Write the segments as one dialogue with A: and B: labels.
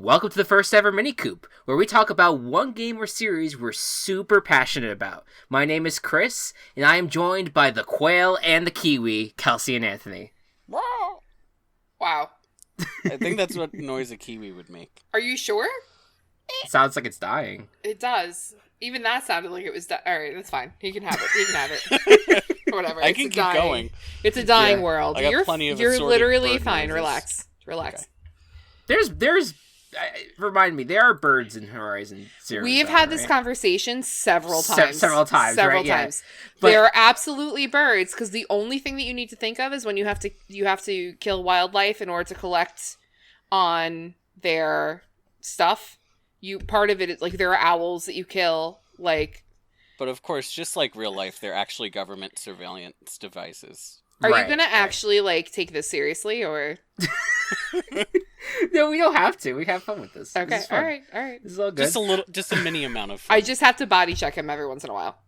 A: Welcome to the first ever Mini Coop, where we talk about one game or series we're super passionate about. My name is Chris, and I am joined by the Quail and the Kiwi, Kelcie and Anthony.
B: Wow.
C: I think that's what noise a kiwi would make.
B: Are you sure?
A: It sounds like it's dying.
B: It does. Even that sounded like it was Alright, that's fine. He can have it. Whatever.
C: I can keep going.
B: It's a dying world.
C: I got plenty of
B: You're literally
C: bird
B: fine.
C: noises.
B: Relax.
A: Okay. There's remind me, there are birds in Horizon Zero Dawn.
B: We have had this conversation several times.
A: Several times.
B: Yeah.
A: But
B: they are absolutely birds, because the only thing that you need to think of is when you have to kill wildlife in order to collect on their stuff. Part of it is like there are owls that you kill, like.
C: But of course, just like real life, they're actually government surveillance devices.
B: Are you gonna actually take this seriously, or?
A: No, we don't have to. We have fun with this.
B: Okay, all right.
A: This is all good.
C: Just a mini amount of fun.
B: I just have to body check him every once in a while.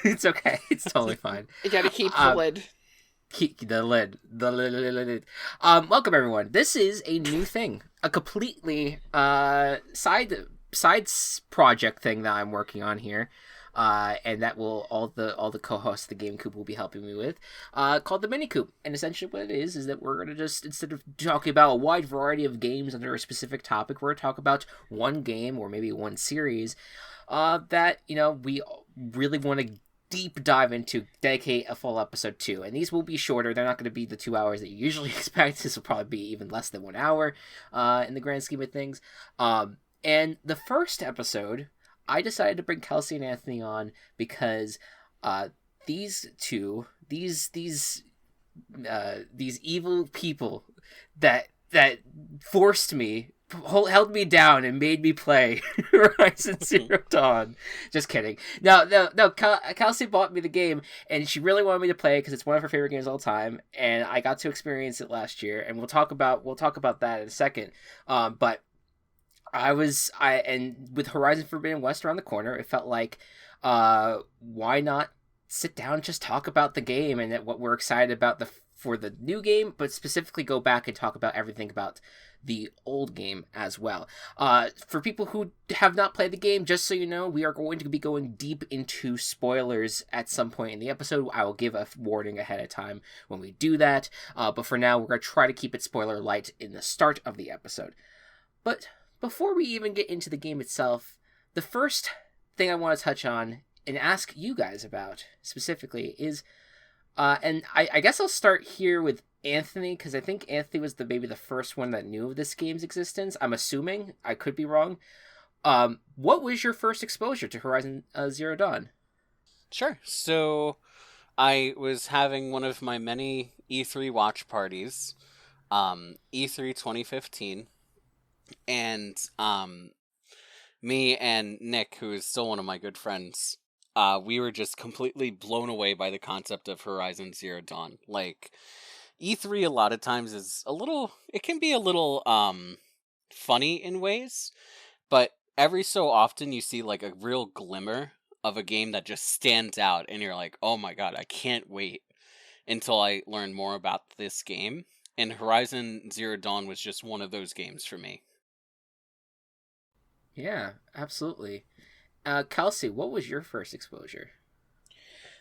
A: It's okay. It's totally fine.
B: You gotta keep the lid.
A: Keep the lid. The lid. Welcome everyone. This is a new thing, a completely side project thing that I'm working on here. And that will all the co-hosts of the Gaming Coop will be helping me with, called the Mini Coop. And essentially what it is that we're gonna just, instead of talking about a wide variety of games under a specific topic, we're gonna talk about one game or maybe one series that we really want to deep dive into, dedicate a full episode to. And these will be shorter. They're not going to be the 2 hours that you usually expect. This will probably be even less than 1 hour in the grand scheme of things. And the first episode, I decided to bring Kelcie and Anthony on because these evil people that forced me, held me down and made me play Horizon Zero Dawn. Just kidding. No. Kelcie bought me the game, and she really wanted me to play because it's one of her favorite games of all time, and I got to experience it last year, and we'll talk about that in a second. But and with Horizon Forbidden West around the corner, it felt like, why not sit down and just talk about the game and what we're excited about for the new game, but specifically go back and talk about everything about the old game as well. For people who have not played the game, just so you know, we are going to be going deep into spoilers at some point in the episode. I will give a warning ahead of time when we do that, but for now, we're going to try to keep it spoiler light in the start of the episode. But before we even get into the game itself, the first thing I want to touch on and ask you guys about specifically is, and I guess I'll start here with Anthony, because I think Anthony was maybe the first one that knew of this game's existence. I'm assuming. I could be wrong. What was your first exposure to Horizon Zero Dawn?
C: Sure. So I was having one of my many E3 watch parties, E3 2015. And me and Nick, who is still one of my good friends, we were just completely blown away by the concept of Horizon Zero Dawn. Like, E3 a lot of times it can be a little funny in ways, but every so often you see like a real glimmer of a game that just stands out, and you're like, oh my god, I can't wait until I learn more about this game. And Horizon Zero Dawn was just one of those games for me.
A: Yeah, absolutely. Kelcie, what was your first exposure?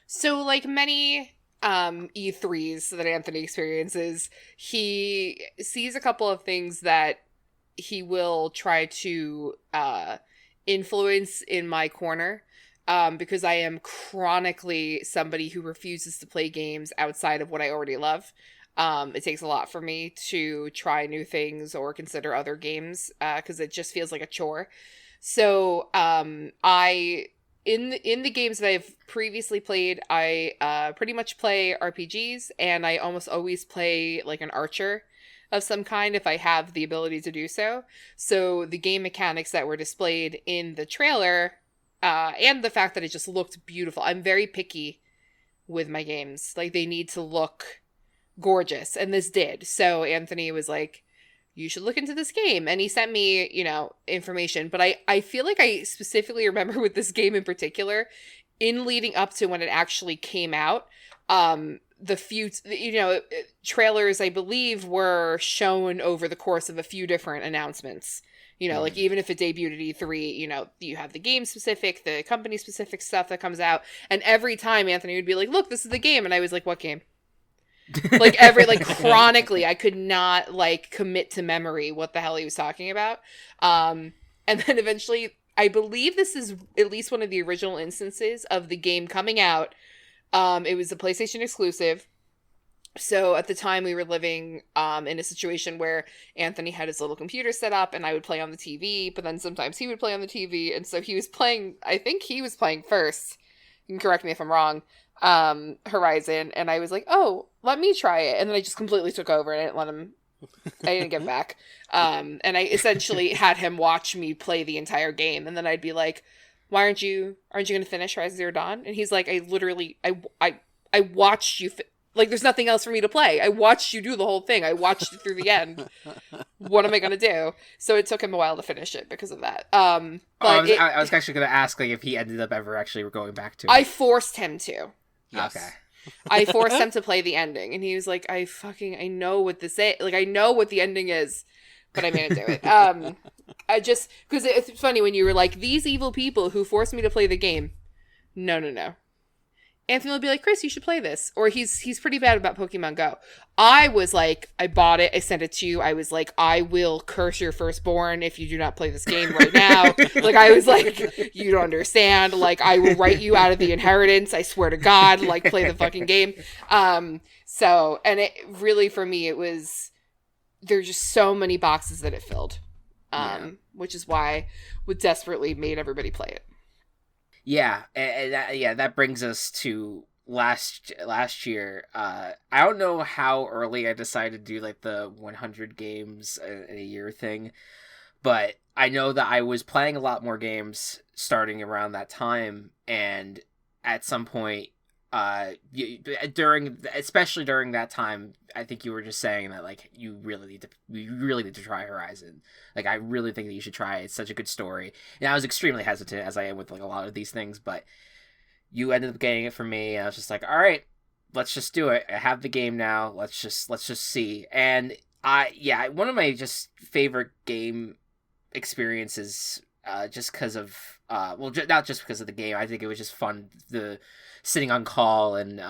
B: So, like many E3s that Anthony experiences, he sees a couple of things that he will try to influence in my corner, because I am chronically somebody who refuses to play games outside of what I already love. It takes a lot for me to try new things or consider other games, because it just feels like a chore. So, in the games that I've previously played, I pretty much play RPGs, and I almost always play like an archer of some kind if I have the ability to do so. So the game mechanics that were displayed in the trailer, and the fact that it just looked beautiful. I'm very picky with my games. Like, they need to look gorgeous, and this did. So Anthony was like, you should look into this game, and he sent me information. But I feel like I specifically remember with this game in particular, in leading up to when it actually came out, the few trailers, I believe, were shown over the course of a few different announcements. You know, like, even if it debuted at E3, you know, you have the game-specific, the company-specific stuff that comes out, and every time Anthony would be like, look, this is the game, and I was like, what game? Like, chronically, I could not, like, commit to memory what the hell he was talking about. And then eventually, I believe this is at least one of the original instances of the game coming out. It was a PlayStation exclusive. So at the time we were living in a situation where Anthony had his little computer set up and I would play on the TV, but then sometimes he would play on the TV. And so he was playing, I think he was playing first. You can correct me if I'm wrong. Horizon. And I was like, oh, let me try it. And then I just completely took over and I didn't let him, I didn't get back. And I essentially had him watch me play the entire game. And then I'd be like, why aren't you going to finish Horizon Zero Dawn? And he's like, I watched you like, there's nothing else for me to play. I watched you do the whole thing. I watched it through the end. What am I going to do? So it took him a while to finish it because of that. But
A: I was actually going to ask, like, if he ended up ever actually going back to it.
B: I forced him to.
C: Yes.
A: Okay.
B: I forced him to play the ending. And he was like, I know what this is. Like, I know what the ending is. But I made him do it. Because it's funny when you were like, these evil people who forced me to play the game. No. Anthony will be like, Chris, you should play this. Or he's pretty bad about Pokemon Go. I was like, I bought it. I sent it to you. I was like, I will curse your firstborn if you do not play this game right now. Like, I was like, you don't understand. Like, I will write you out of the inheritance. I swear to God. Like, play the fucking game. So, and it really, for me, it was, there's just so many boxes that it filled. Which is why we desperately made everybody play it.
A: Yeah, and that brings us to last year. I don't know how early I decided to do like the 100 games in a year thing, but I know that I was playing a lot more games starting around that time, and at some point, especially during that time, I think you were just saying that like you really need to try Horizon. Like, I really think that you should try it. It's such a good story. And I was extremely hesitant, as I am with like a lot of these things, but you ended up getting it for me, and I was just like, all right, let's just do it. I have the game now. Let's just see. And one of my just favorite game experiences, just because of not just because of the game. I think it was just fun, the sitting on call and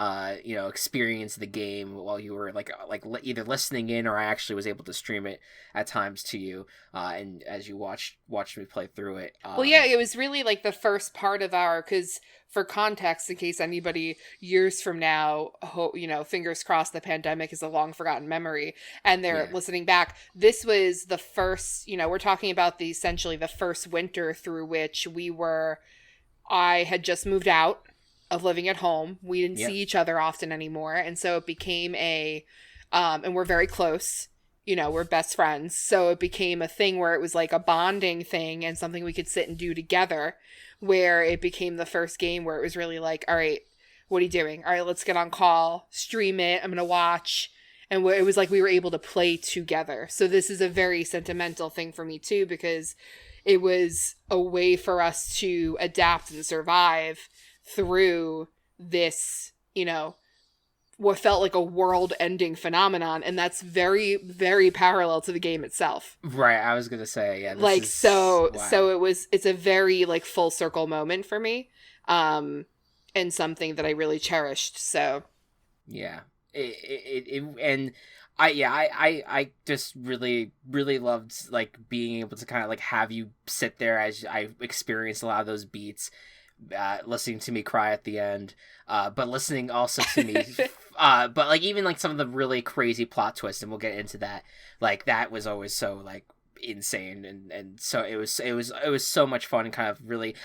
A: experience the game while you were like either listening in, or I actually was able to stream it at times to you, and as you watched me play through it.
B: It was really like the first part of because for context, in case anybody years from now, fingers crossed, the pandemic is a long forgotten memory and they're listening back. This was the first, we're talking about essentially the first winter through which I had just moved out of living at home. We didn't see each other often anymore. And so it became and we're very close, we're best friends. So it became a thing where it was like a bonding thing and something we could sit and do together, where it became the first game where it was really like, all right, what are you doing? All right, let's get on call, stream it. I'm going to watch. And it was like we were able to play together. So this is a very sentimental thing for me too, because it was a way for us to adapt and survive through this, what felt like a world-ending phenomenon, and that's very, very parallel to the game itself.
A: Right, I was gonna say, yeah.
B: So it's a very like full circle moment for me, and something that I really cherished. So,
A: yeah, I just really, really loved like being able to kind of like have you sit there as I experienced a lot of those beats. Listening to me cry at the end, but listening also to me, but like even like some of the really crazy plot twists, and we'll get into that. Like that was always so like insane, and so it was so much fun and kind of really.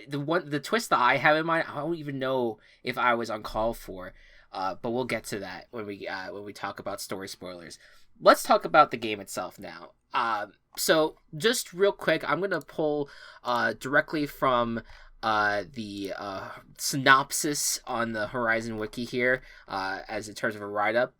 A: The twist that I have in mind, I don't even know if I was on call for, but we'll get to that when we talk about story spoilers. Let's talk about the game itself now. So just real quick, I'm gonna pull directly from the synopsis on the Horizon wiki here, as in terms of a write-up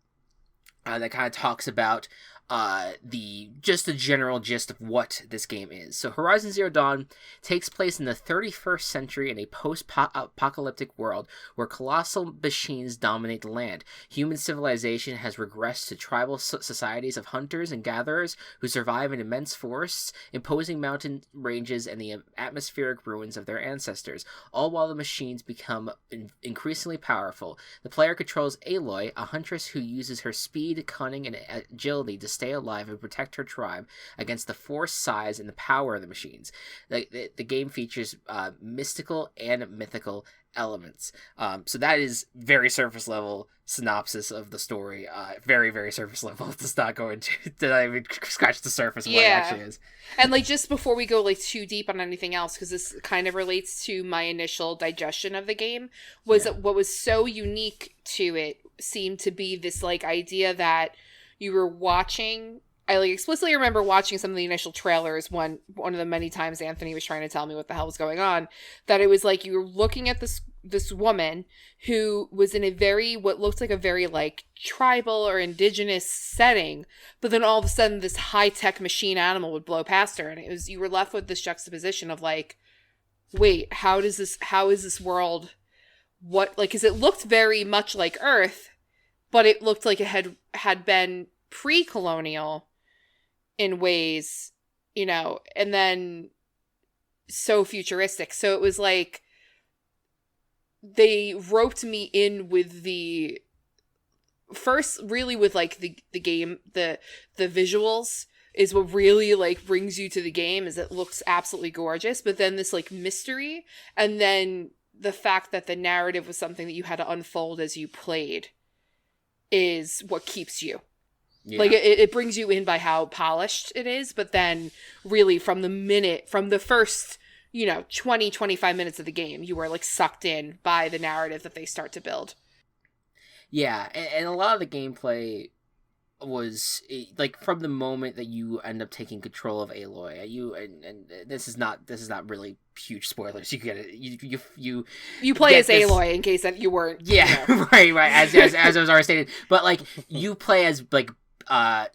A: that kind of talks about the general gist of what this game is. So Horizon Zero Dawn takes place in the 31st century in a post-apocalyptic world where colossal machines dominate the land. Human civilization has regressed to tribal societies of hunters and gatherers who survive in immense forests, imposing mountain ranges, and the atmospheric ruins of their ancestors, all while the machines become increasingly powerful. The player controls Aloy, a huntress who uses her speed, cunning, and agility to stay alive and protect her tribe against the force, size, and the power of the machines. The game features mystical and mythical elements. So that is very surface level synopsis of the story. Very, very surface level. Does not go into did I even scratch the surface of what it actually is.
B: And like just before we go like too deep on anything else, because this kind of relates to my initial digestion of the game, was that what was so unique to it seemed to be this like idea that you were watching. I like explicitly remember watching some of the initial trailers one of the many times Anthony was trying to tell me what the hell was going on, that it was like you were looking at this woman who was in a very what looked like a very like tribal or indigenous setting, but then all of a sudden this high-tech machine animal would blow past her, and it was you were left with this juxtaposition of like, wait, how is this world what like, because it looked very much like Earth, but it looked like it had been pre-colonial in ways, you know, and then so futuristic. So it was like they roped me in with the first really with like the game, the visuals is what really like brings you to the game, is it looks absolutely gorgeous, but then this like mystery, and then the fact that the narrative was something that you had to unfold as you played is what keeps you. Yeah. Like, it brings you in by how polished it is, but then really from the first, 20, 25 minutes of the game, you are, like, sucked in by the narrative that they start to build.
A: Yeah, and a lot of the gameplay was, like, from the moment that you end up taking control of Aloy, and this is not really huge spoilers. You get it. You
B: play as Aloy, in case that you weren't.
A: Yeah, right. As I was already stated, but like you play as like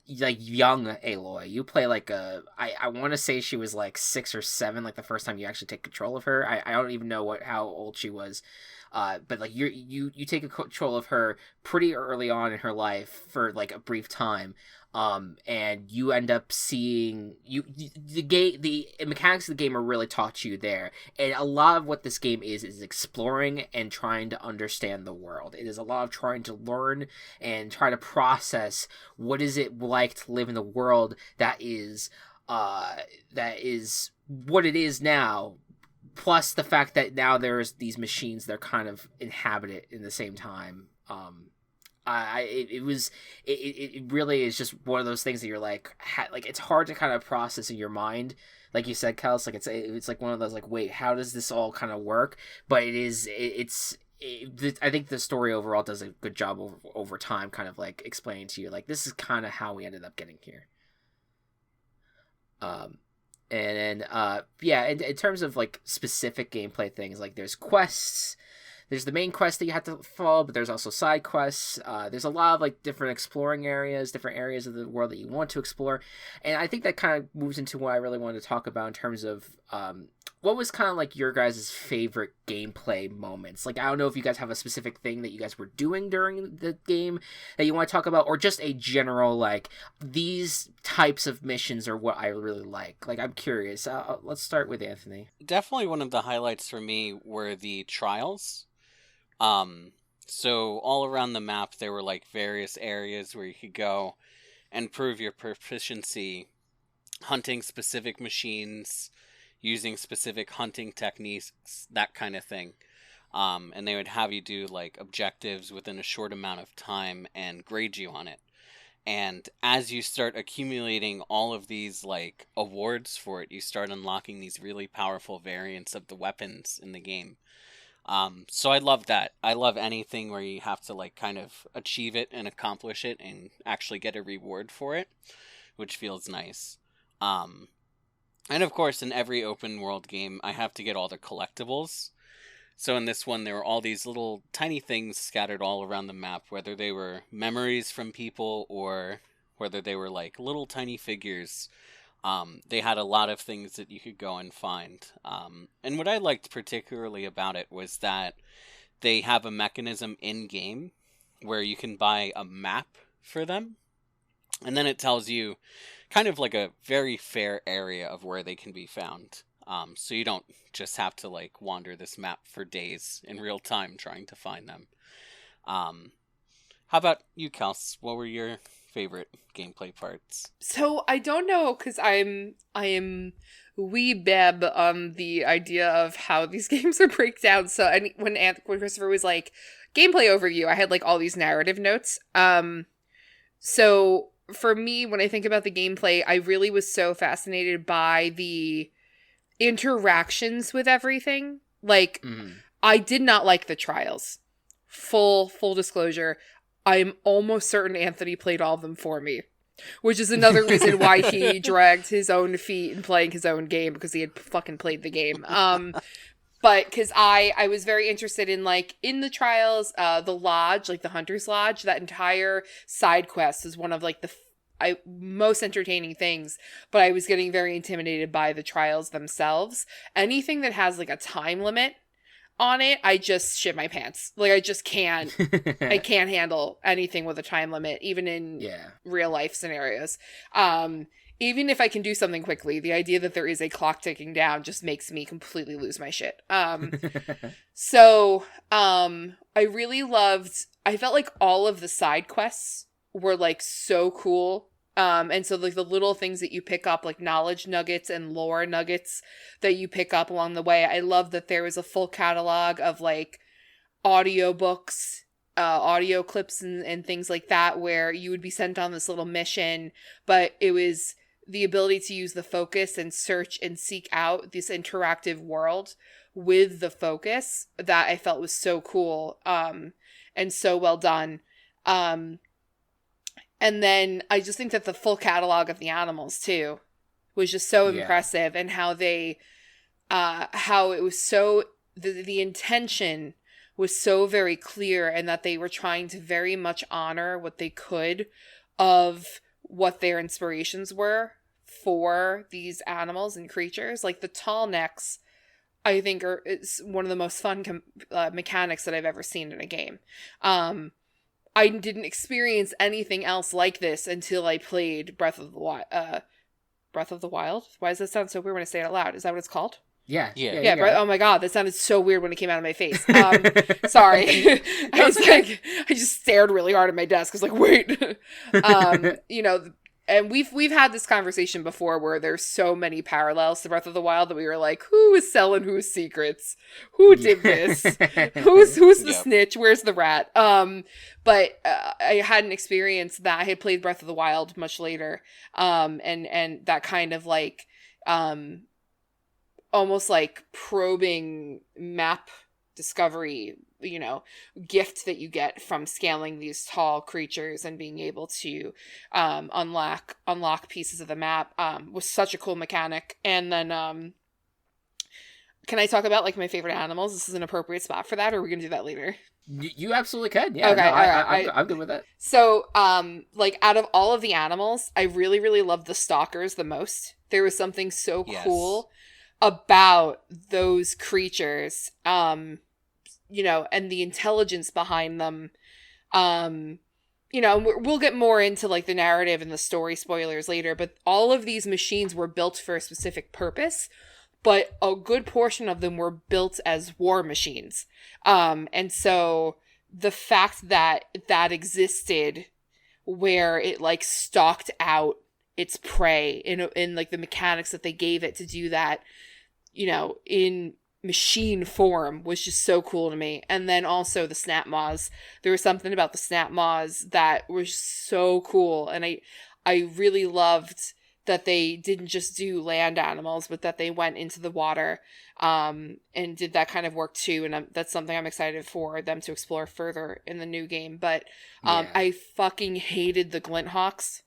A: young Aloy. You play like I want to say she was like 6 or 7, like the first time you actually take control of her. I don't even know how old she was. But like you take control of her pretty early on in her life for like a brief time, and you end up seeing the mechanics of the game are really taught to you there, and a lot of what this game is exploring and trying to understand the world. It is a lot of trying to learn and try to process what is it like to live in the world that is what it is now. Plus the fact that now there's these machines that are kind of inhabited in the same time. It really is just one of those things that you're like it's hard to kind of process in your mind. Like you said, Kels, like it's like one of those like, wait, how does this all kind of work? But I think the story overall does a good job over time, kind of like explaining to you like this is kind of how we ended up getting here. And then, in terms of, like, specific gameplay things, like, there's quests. There's the main quest that you have to follow, but there's also side quests. There's a lot of, like, different exploring areas, different areas of the world that you want to explore. And I think that kind of moves into what I really wanted to talk about in terms of what was kind of, like, your guys' favorite gameplay moments. Like, I don't know if you guys have a specific thing that you guys were doing during the game that you want to talk about, or just a general, like, these types of missions are what I really like. Like, I'm curious. Let's start with Anthony.
C: Definitely one of the highlights for me were the trials. So all around the map, there were, like, various areas where you could go and prove your proficiency hunting specific machines, using specific hunting techniques, that kind of thing. And they would have you do, like, objectives within a short amount of time and grade you on it. And as you start accumulating all of these, like, awards for it, you start unlocking these really powerful variants of the weapons in the game. So I love that. I love anything where you have to, like, kind of achieve it and accomplish it and actually get a reward for it, which feels nice. And of course, in every open world game, I have to get all the collectibles. So in this one, there were all these little tiny things scattered all around the map, whether they were memories from people or whether they were like little tiny figures. They had a lot of things that you could go and find. And what I liked particularly about it was that they have a mechanism in-game where you can buy a map for them. And then it tells you kind of like a very fair area of where they can be found. So you don't just have to like wander this map for days in real time trying to find them. How about you, Kels? What were your favorite gameplay parts?
B: So I don't know, because I am wee beb on the idea of how these games are break down. So when Christopher was like gameplay overview, I had like all these narrative notes. So for me, when I think about the gameplay, I really was so fascinated by the interactions with everything. Like, I did not like the trials. Full disclosure. I'm almost certain Anthony played all of them for me, which is another reason why he dragged his own feet in playing his own game, because he had fucking played the game. But because I was very interested in, like, in the trials, the lodge, like the Hunter's Lodge, that entire side quest is one of, like, the most entertaining things, but I was getting very intimidated by the trials themselves. Anything that has, like, a time limit on it, I just shit my pants. Like, I just can't. I can't handle anything with a time limit, even in real life scenarios. Even if I can do something quickly, the idea that there is a clock ticking down just makes me completely lose my shit. So I really loved. I felt like all of the side quests were like so cool. And so like the little things that you pick up, like knowledge nuggets and lore nuggets that you pick up along the way. I love that there was a full catalog of like audiobooks, audio clips and things like that, where you would be sent on this little mission, but it was the ability to use the focus and search and seek out this interactive world with the focus that I felt was so cool, and so well done. And then I just think that the full catalog of the animals too was just so impressive, and how they, how it was so, the intention was so very clear, and that they were trying to very much honor what they could of what their inspirations were for these animals and creatures. Like the tall necks, I think is one of the most fun mechanics that I've ever seen in a game. I didn't experience anything else like this until I played Breath of the Wild. Breath of the Wild? Why does that sound so weird when I say it out loud? Is that what it's called?
A: Yeah.
B: Oh my god, that sounded so weird when it came out of my face. Sorry. I just stared really hard at my desk. I was like, wait. You know, and we've had this conversation before where there's so many parallels to Breath of the Wild that we were like, who is selling whose secrets? Who did this? Who's the snitch? Where's the rat? But I hadn't experienced that. I had played Breath of the Wild much later. And that kind of like almost like probing map discovery, you know, gift that you get from scaling these tall creatures and being able to unlock pieces of the map was such a cool mechanic. And then can I talk about like my favorite animals? This is an appropriate spot for that, or are we gonna do that later?
A: You absolutely can. Yeah.
B: Okay.
A: No,
B: All right.
A: I'm good with that.
B: So like out of all of the animals, I really, really loved the stalkers the most. There was something so cool about those creatures, you know, and the intelligence behind them. You know, we'll get more into like the narrative and the story spoilers later, but all of these machines were built for a specific purpose, but a good portion of them were built as war machines. And so the fact that that existed where it like stalked out its prey in like the mechanics that they gave it to do that, you know, in machine form was just so cool to me. And then also the snap maws. There was something about the snap maws that was so cool. And I really loved that they didn't just do land animals, but that they went into the water and did that kind of work too. And that's something I'm excited for them to explore further in the new game. But I fucking hated the Glinthawks.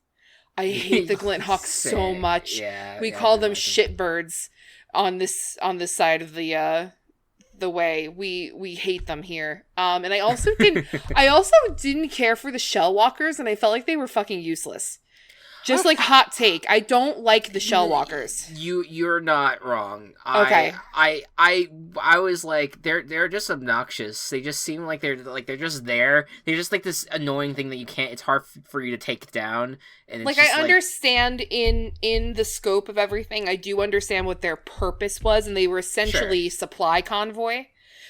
B: I hate the Glinthawks so much. We call them shitbirds on this side of the way. We hate them here. And I also didn't care for the shell walkers, and I felt like they were fucking useless. Just like hot take, I don't like the shell walkers.
A: You're not wrong.
B: Okay.
A: I was like, they're just obnoxious. They just seem like they're just there. They're just like this annoying thing that you can't. It's hard for you to take down. And it's
B: Like,
A: just
B: I understand in the scope of everything. I do understand what their purpose was, and they were essentially supply convoy.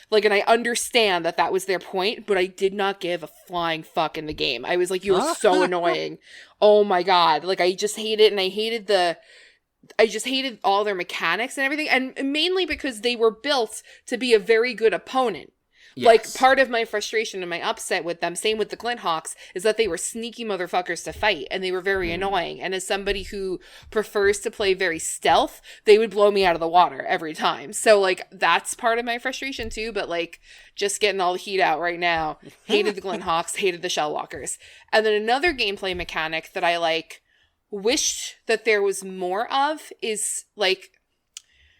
B: Like, and I understand that was their point, but I did not give a flying fuck in the game. I was like, you were so annoying. Oh my god. Like, I just hate it, and I just hated all their mechanics and everything, and mainly because they were built to be a very good opponent. Yes. Like, part of my frustration and my upset with them, same with the Glinthawks, is that they were sneaky motherfuckers to fight, and they were very annoying. And as somebody who prefers to play very stealth, they would blow me out of the water every time. So, like, that's part of my frustration too, but, like, just getting all the heat out right now. Hated the Glinthawks, hated the Shellwalkers. And then another gameplay mechanic that I, like, wished that there was more of is, like,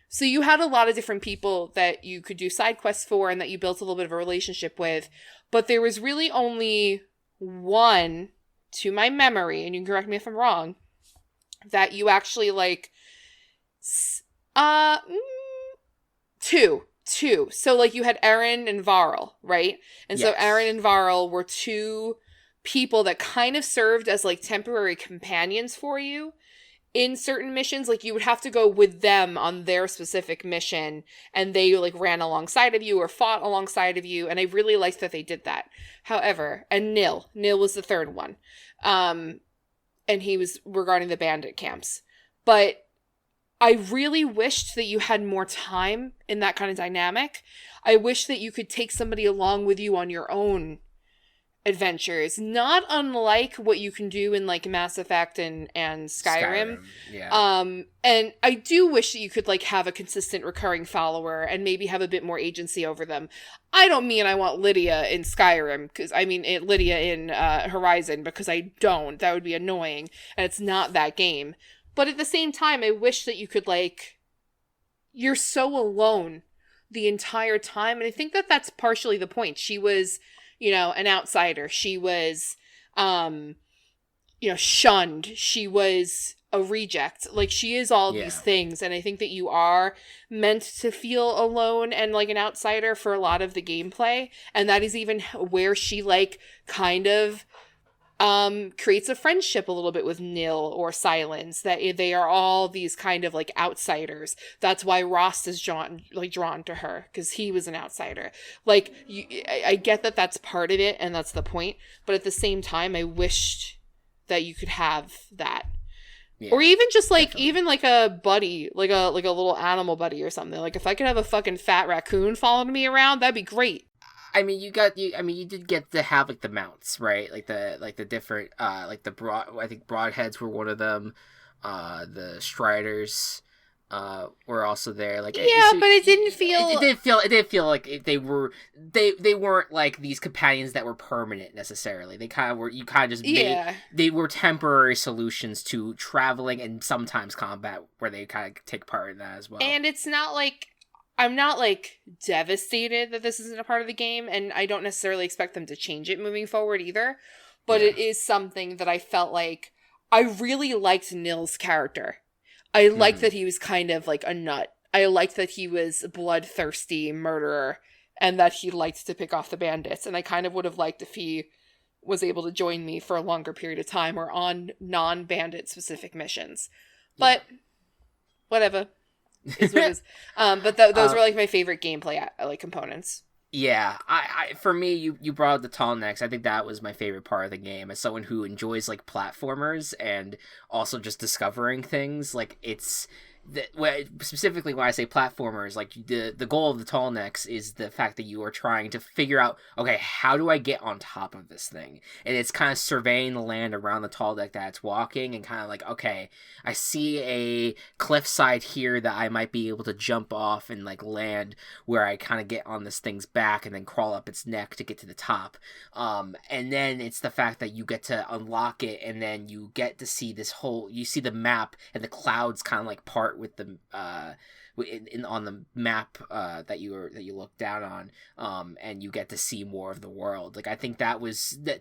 B: so you had a lot of different people that you could do side quests for and that you built a little bit of a relationship with, but there was really only one, to my memory, and you can correct me if I'm wrong, that you actually, like, two. So, like, you had Aaron and Varl, right? And so Aaron and Varl were two people that kind of served as, like, temporary companions for you in certain missions. Like, you would have to go with them on their specific mission, and they, like, ran alongside of you or fought alongside of you, and I really liked that they did that. However, and Nil was the third one, and he was regarding the bandit camps. But I really wished that you had more time in that kind of dynamic. I wish that you could take somebody along with you on your own adventures, not unlike what you can do in, like, Mass Effect and Skyrim.
A: Yeah.
B: And I do wish that you could, like, have a consistent recurring follower and maybe have a bit more agency over them. I don't mean I want Lydia in Skyrim, because I mean Lydia in Horizon, because I don't. That would be annoying, and it's not that game. But at the same time, I wish that you could, like, you're so alone the entire time, and I think that that's partially the point. She was, you know, an outsider. She was, you know, shunned. She was a reject. Like, she is all these things. And I think that you are meant to feel alone and like an outsider for a lot of the gameplay. And that is even where she, like, kind of creates a friendship a little bit with Nil or Silence, that they are all these kind of, like, outsiders. That's why Ross is drawn to her, because he was an outsider. Like, I get that that's part of it and that's the point, but at the same time, I wished that you could have that. Yeah, or even just, like, definitely. Even like a buddy, like a little animal buddy or something. Like, if I could have a fucking fat raccoon following me around, that'd be great.
A: I mean, you did get to have, like, the mounts, right? Like the different, like the I think broadheads were one of them. The striders, were also there. Like,
B: yeah, but it didn't feel.
A: It did feel like they weren't like these companions that were permanent necessarily. They kind of were. You kind of just they were temporary solutions to traveling and sometimes combat, where they kind of take part in that as well.
B: And it's not like. I'm not, like, devastated that this isn't a part of the game, and I don't necessarily expect them to change it moving forward either, but it is something that I felt like I really liked Nil's character. I liked that he was kind of, like, a nut. I liked that he was a bloodthirsty murderer, and that he liked to pick off the bandits, and I kind of would have liked if he was able to join me for a longer period of time or on non-bandit specific missions. But, whatever. Is what it is. But those were, like, my favorite gameplay, like, components.
A: Yeah, I for me, you brought up the tall necks. I think that was my favorite part of the game. As someone who enjoys, like, platformers and also just discovering things, like, it's specifically when I say platformers, like, the goal of the tall necks is the fact that you are trying to figure out, okay, how do I get on top of this thing? And it's kind of surveying the land around the tall deck that it's walking, and kind of like, okay, I see a cliffside here that I might be able to jump off and, like, land, where I kind of get on this thing's back and then crawl up its neck to get to the top. And then it's the fact that you get to unlock it, and then you get to see you see the map, and the clouds kind of, like, part with on the map that you look down on, and you get to see more of the world. Like I think that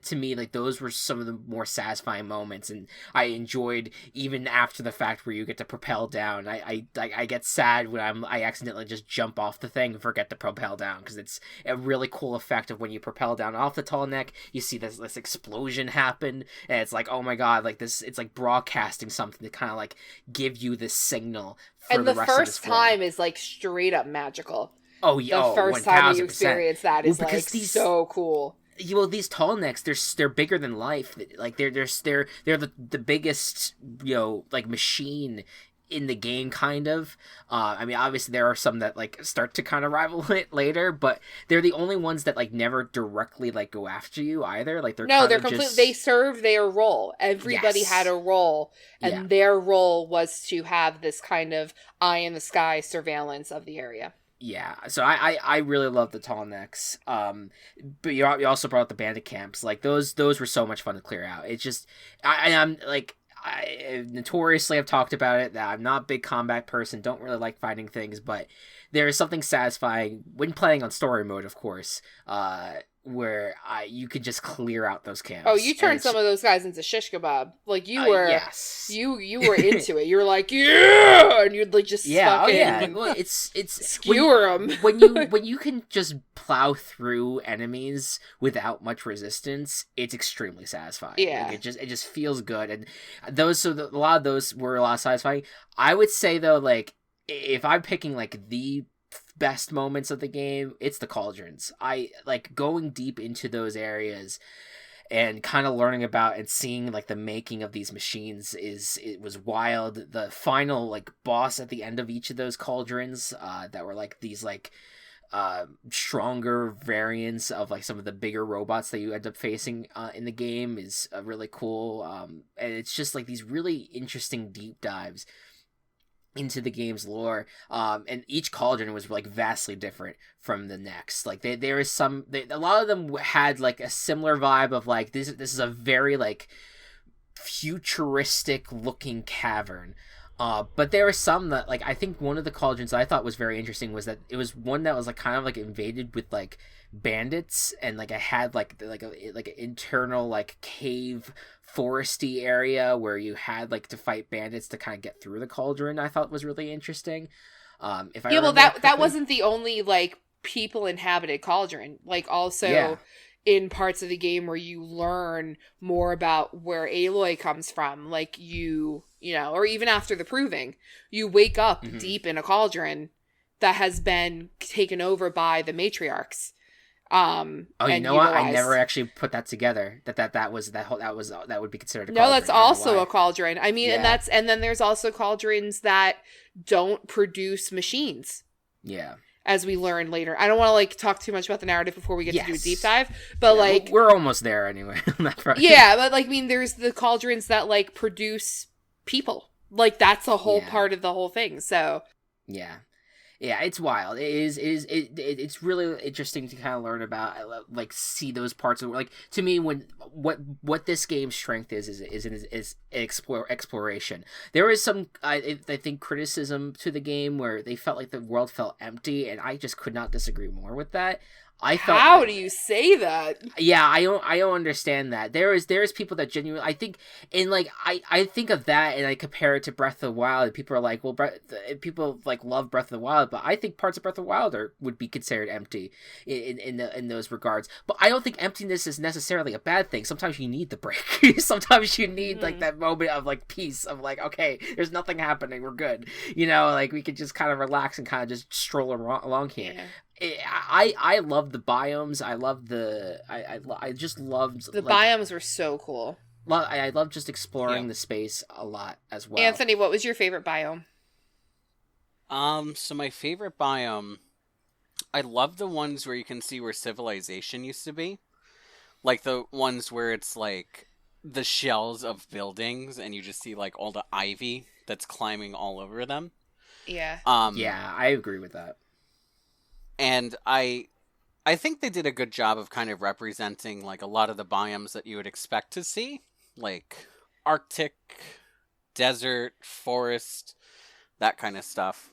A: to me, like those were some of the more satisfying moments, and I enjoyed even after the fact where you get to propel down. I get sad when I accidentally just jump off the thing and forget to propel down, because it's a really cool effect of when you propel down off the tall neck, you see this explosion happen, and it's like, oh my god, like this, it's like broadcasting something to kind of like give you this signal for
B: and
A: the
B: the
A: rest of
B: first
A: this world.
B: time is like straight up magical.
A: Oh yeah,
B: The first time that you experience that is like so cool.
A: Well, these tall necks, they're bigger than life. Like they're the biggest, like machine in the game, kind of. I mean, obviously there are some that like start to kind of rival it later, but they're the only ones that like never directly like go after you either. Like they're
B: completely. They serve their role. Everybody had a role, and their role was to have this kind of eye in the sky surveillance of the area.
A: Yeah, so I really love the tall necks. But you also brought up the bandit camps. Like those were so much fun to clear out. It's just I'm like, I notoriously have talked about it that I'm not a big combat person, don't really like fighting things, but there is something satisfying when playing on story mode, of course, where you could just clear out those camps.
B: Oh, you turned some of those guys into shish kebab. Like you were,
A: yes,
B: you were into it. You were like, yeah, and you'd like just fucking
A: Well, it's
B: skewer them
A: when you can just plow through enemies without much resistance. It's extremely satisfying.
B: Yeah,
A: like, it just feels good, and a lot of those were a lot satisfying. I would say though, like if I'm picking like the best moments of the game, it's the cauldrons. I like going deep into those areas and kind of learning about and seeing like the making of these machines it was wild. The final like boss at the end of each of those cauldrons that were like these like stronger variants of like some of the bigger robots that you end up facing in the game is really cool. And it's just like these really interesting deep dives into the game's lore, and each cauldron was like vastly different from the next. Like there is a lot of them had like a similar vibe of like this is a very like futuristic looking cavern. But there were some that like I think one of the cauldrons I thought was very interesting was that it was one that was like kind of like invaded with like bandits, and like I had like an internal like cave foresty area where you had like to fight bandits to kind of get through the cauldron. I thought was really interesting.
B: That wasn't the only like people inhabited cauldron. Like also in parts of the game where you learn more about where Aloy comes from, like you know, or even after the proving, you wake up deep in a cauldron that has been taken over by the matriarchs.
A: You know what? I never actually put that together. That would be considered a cauldron.
B: No, that's also a cauldron. I mean, and then there's also cauldrons that don't produce machines.
A: Yeah.
B: As we learn later. I don't want to like talk too much about the narrative before we get to do a deep dive, but like
A: we're almost there anyway on that front.
B: Yeah, but like I mean there's the cauldrons that like produce people. Like that's a whole part of the whole thing. So
A: yeah, it's wild. It's really interesting to kind of learn about, like see those parts of like, to me, when what this game's strength is exploration. There is some I think criticism to the game where they felt like the world felt empty, and I just could not disagree more with that.
B: How do you say that?
A: Yeah, I don't understand that. There is people that genuinely, I think, and like I think of that and I compare it to Breath of the Wild, and people are like, well, people like love Breath of the Wild, but I think parts of Breath of the Wild would be considered empty in those regards. But I don't think emptiness is necessarily a bad thing. Sometimes you need the break. Sometimes you need like that moment of like peace of like, okay, there's nothing happening, we're good. You know, like we could just kind of relax and kind of just stroll along here.
B: Yeah.
A: I love the biomes. I love I just loved
B: the biomes were so cool.
A: I love just exploring the space a lot as well.
B: Anthony, what was your favorite biome?
C: So my favorite biome, I love the ones where you can see where civilization used to be, like the ones where it's like the shells of buildings and you just see like all the ivy that's climbing all over them.
B: Yeah.
A: Yeah, I agree with that.
C: And I think they did a good job of kind of representing like a lot of the biomes that you would expect to see, like Arctic, desert, forest, that kind of stuff.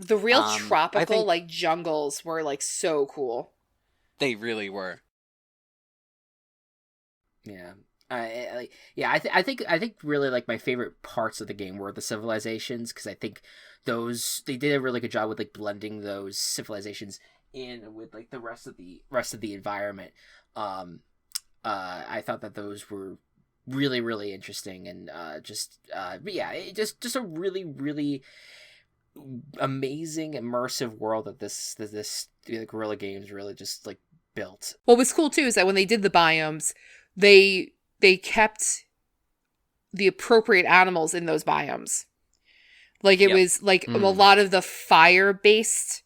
B: The real
C: I
B: tropical,
C: think
B: like, jungles were, like, so cool.
C: they really were.
A: Yeah. I think really like my favorite parts of the game were the civilizations, because I think they did a really good job with like blending those civilizations in with like the rest of the environment. I thought that those were really really interesting, and just a really really amazing immersive world that this Guerrilla Games really just like built.
B: What was cool, too, is that when they did the biomes, they kept the appropriate animals in those biomes. Like, it was, like, a lot of the fire-based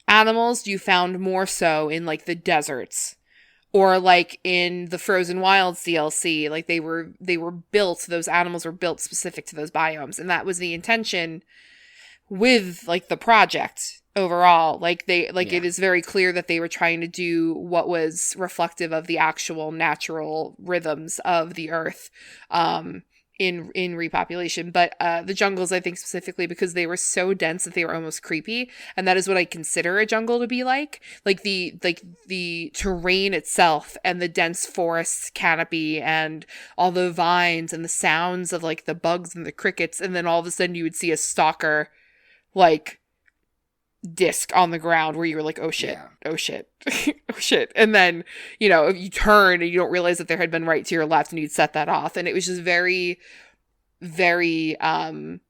B: animals you found more so in, like, the deserts. Or, like, in the Frozen Wilds DLC, like, they were built, those animals were built specific to those biomes. And that was the intention with, like, the project overall. Like, it is very clear that they were trying to do what was reflective of the actual natural rhythms of the earth in repopulation. But the jungles, I think specifically because they were so dense that they were almost creepy, and that is what I consider a jungle to be like the terrain itself and the dense forest canopy and all the vines and the sounds of like the bugs and the crickets, and then all of a sudden you would see a stalker like disc on the ground where you were like, oh shit, oh shit, oh shit. And then, you know, you turn and you don't realize that there had been right to your left, and you'd set that off. And it was just very, very, kind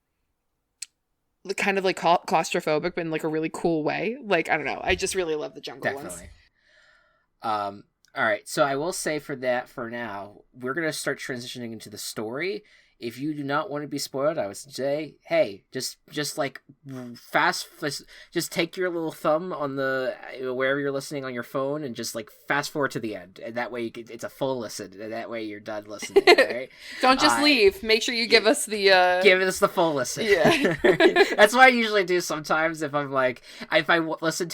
B: of like claustrophobic, but in like a really cool way. Like, I don't know. I just really love the jungle ones.
A: All right. So I will say for now, we're going to start transitioning into the story. If you do not want to be spoiled, I would say, hey, just like just take your little thumb on the wherever you're listening on your phone and just like fast forward to the end, and that way it's a full listen, and that way you're done listening. Right?
B: Don't just leave. Make sure you give us the
A: full listen.
B: Yeah,
A: that's what I usually do sometimes. If I'm like, if I watch a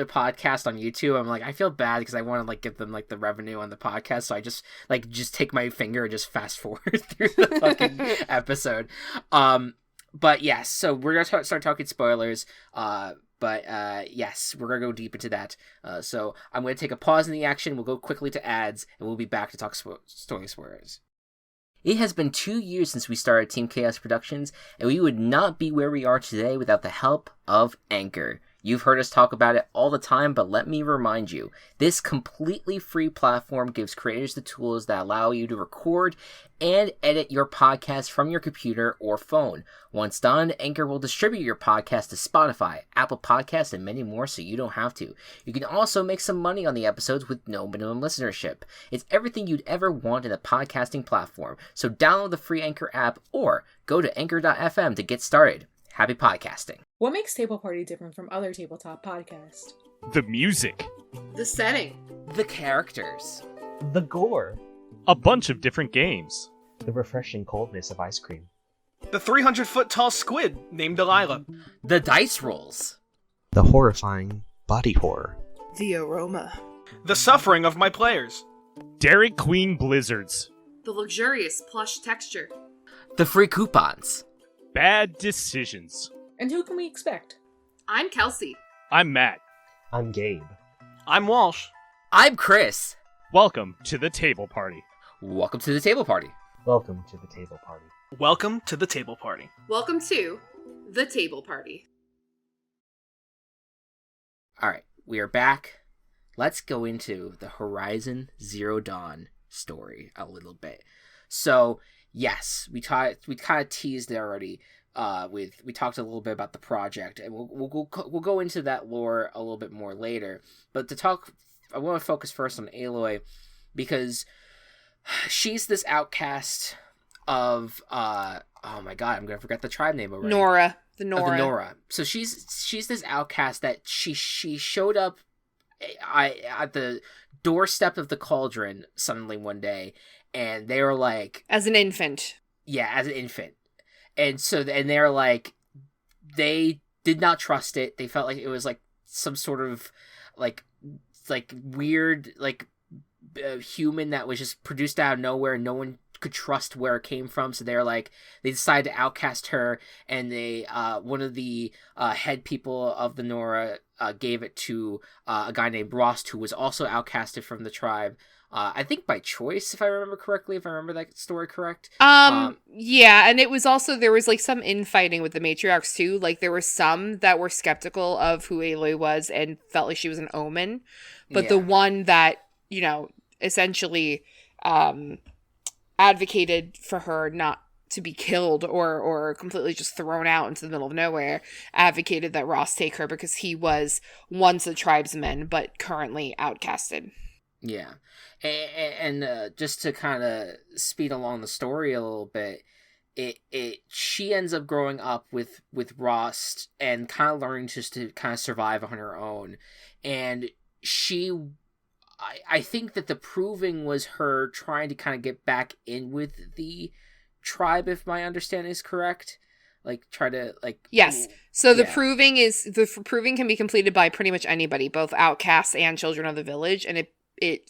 A: podcast on YouTube, I'm like, I feel bad because I want to like give them like the revenue on the podcast, so I just take my finger and just fast forward through the fucking episode. But yes, so we're gonna start talking spoilers. But yes, we're gonna go deep into that. So I'm gonna take a pause in the action. We'll go quickly to ads, and we'll be back to talk story spoilers. It has been 2 years since we started Team Chaos Productions, and we would not be where we are today without the help of Anchor. You've heard us talk about it all the time, but let me remind you, this completely free platform gives creators the tools that allow you to record and edit your podcast from your computer or phone. Once done, Anchor will distribute your podcast to Spotify, Apple Podcasts, and many more, so you don't have to. You can also make some money on the episodes with no minimum listenership. It's everything you'd ever want in a podcasting platform, so download the free Anchor app or go to anchor.fm to get started. Happy podcasting.
D: What makes Table Party different from other tabletop podcasts?
E: The music.
B: The setting.
A: The characters.
F: The gore.
E: A bunch of different games.
F: The refreshing coldness of ice cream.
G: The 300-foot-tall squid named Delilah.
A: The dice rolls.
F: The horrifying body horror.
B: The aroma.
G: The suffering of my players.
E: Dairy Queen blizzards.
B: The luxurious plush texture.
A: The free coupons.
E: Bad decisions.
D: And who can we expect?
B: I'm Kelcie.
E: I'm Matt.
F: I'm Gabe.
G: I'm Walsh.
A: I'm Chris.
E: Welcome to the Table Party.
A: Welcome to the Table Party.
F: Welcome to the Table Party.
G: Welcome to the Table Party.
B: Welcome to the Table Party.
A: All right, we are back. Let's go into the Horizon Zero Dawn story a little bit. So, yes, we kind of teased it already. We talked a little bit about the project, and we'll go into that lore a little bit more later. But I want to focus first on Aloy, because she's this outcast of oh my god, I'm gonna forget the tribe name already.
B: Nora.
A: The Nora. So she's this outcast that she showed up at the doorstep of the cauldron suddenly one day, and they were like,
B: as an infant.
A: Yeah, as an infant. And so, and they're like, they did not trust it. They felt like it was like some sort of like weird, like human that was just produced out of nowhere, and no one could trust where it came from, so they decided to outcast her, and they one of the head people of the Nora gave it to a guy named Rost, who was also outcasted from the tribe. I think by choice, if I remember correctly, if I remember that story correct.
B: Yeah, and it was also, there was like some infighting with the matriarchs too. Like there were some that were skeptical of who Aloy was and felt like she was an omen. But the one that, you know, essentially advocated for her not to be killed or completely just thrown out into the middle of nowhere, advocated that Ross take her because he was once a tribesman but currently outcasted.
A: Yeah. And just to kind of speed along the story a little bit, she ends up growing up with Rost and kind of learning just to kind of survive on her own. And I think that the proving was her trying to kind of get back in with the tribe, if my understanding is correct. Like try to like
B: yes. So the proving can be completed by pretty much anybody, both outcasts and children of the village, and it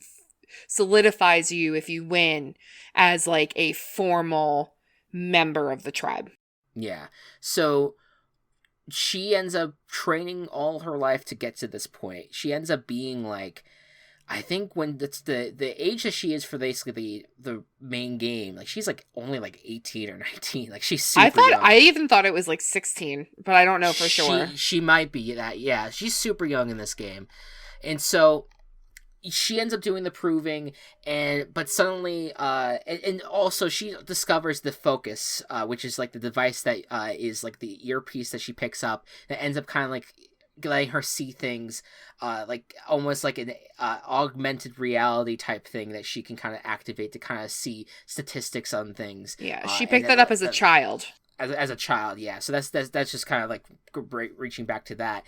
B: solidifies you if you win as like a formal member of the tribe.
A: Yeah. So she ends up training all her life to get to this point. She ends up being like, I think when that's the age that she is for basically the main game, like she's like only like 18 or 19. Like she's super young.
B: I even thought it was like 16, but I don't know for sure.
A: She might be that. Yeah, she's super young in this game. And so she ends up doing the proving, but suddenly and also she discovers the focus, which is like the device that is like the earpiece that she picks up that ends up kind of like letting her see things, like almost like an augmented reality type thing that she can kind of activate to kind of see statistics on things.
B: Yeah, she picked that up as a child.
A: As a child, yeah. So that's just kind of like reaching back to that.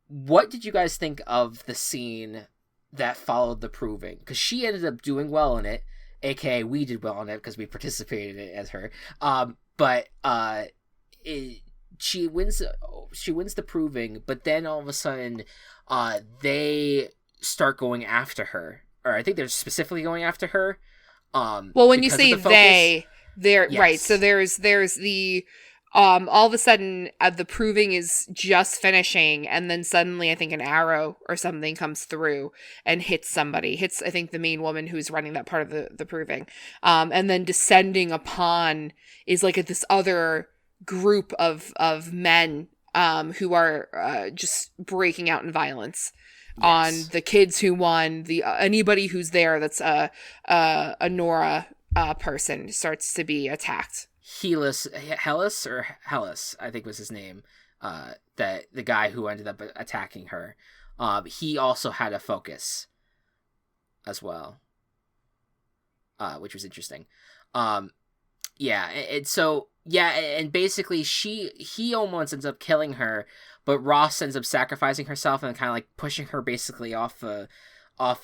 A: What did you guys think of the scene that followed the proving? Because she ended up doing well in it, aka we did well in it because we participated in it as her. She wins the proving, but then all of a sudden, they start going after her, or I think they're specifically going after her.
B: Well, when you say they're
A: yes.
B: Right. So there's the all of a sudden the proving is just finishing, and then suddenly I think an arrow or something comes through and hits I think the main woman who's running that part of the proving, and then descending upon is like this other group of men who are just breaking out in violence. Yes. On the kids who won, the anybody who's there that's a Nora person starts to be attacked. Hellas, I think was his name, that the guy who ended up attacking her, he also had a focus as well, which was interesting. And basically he almost ends up killing her, but Ross ends up sacrificing herself and kind of like pushing her basically off a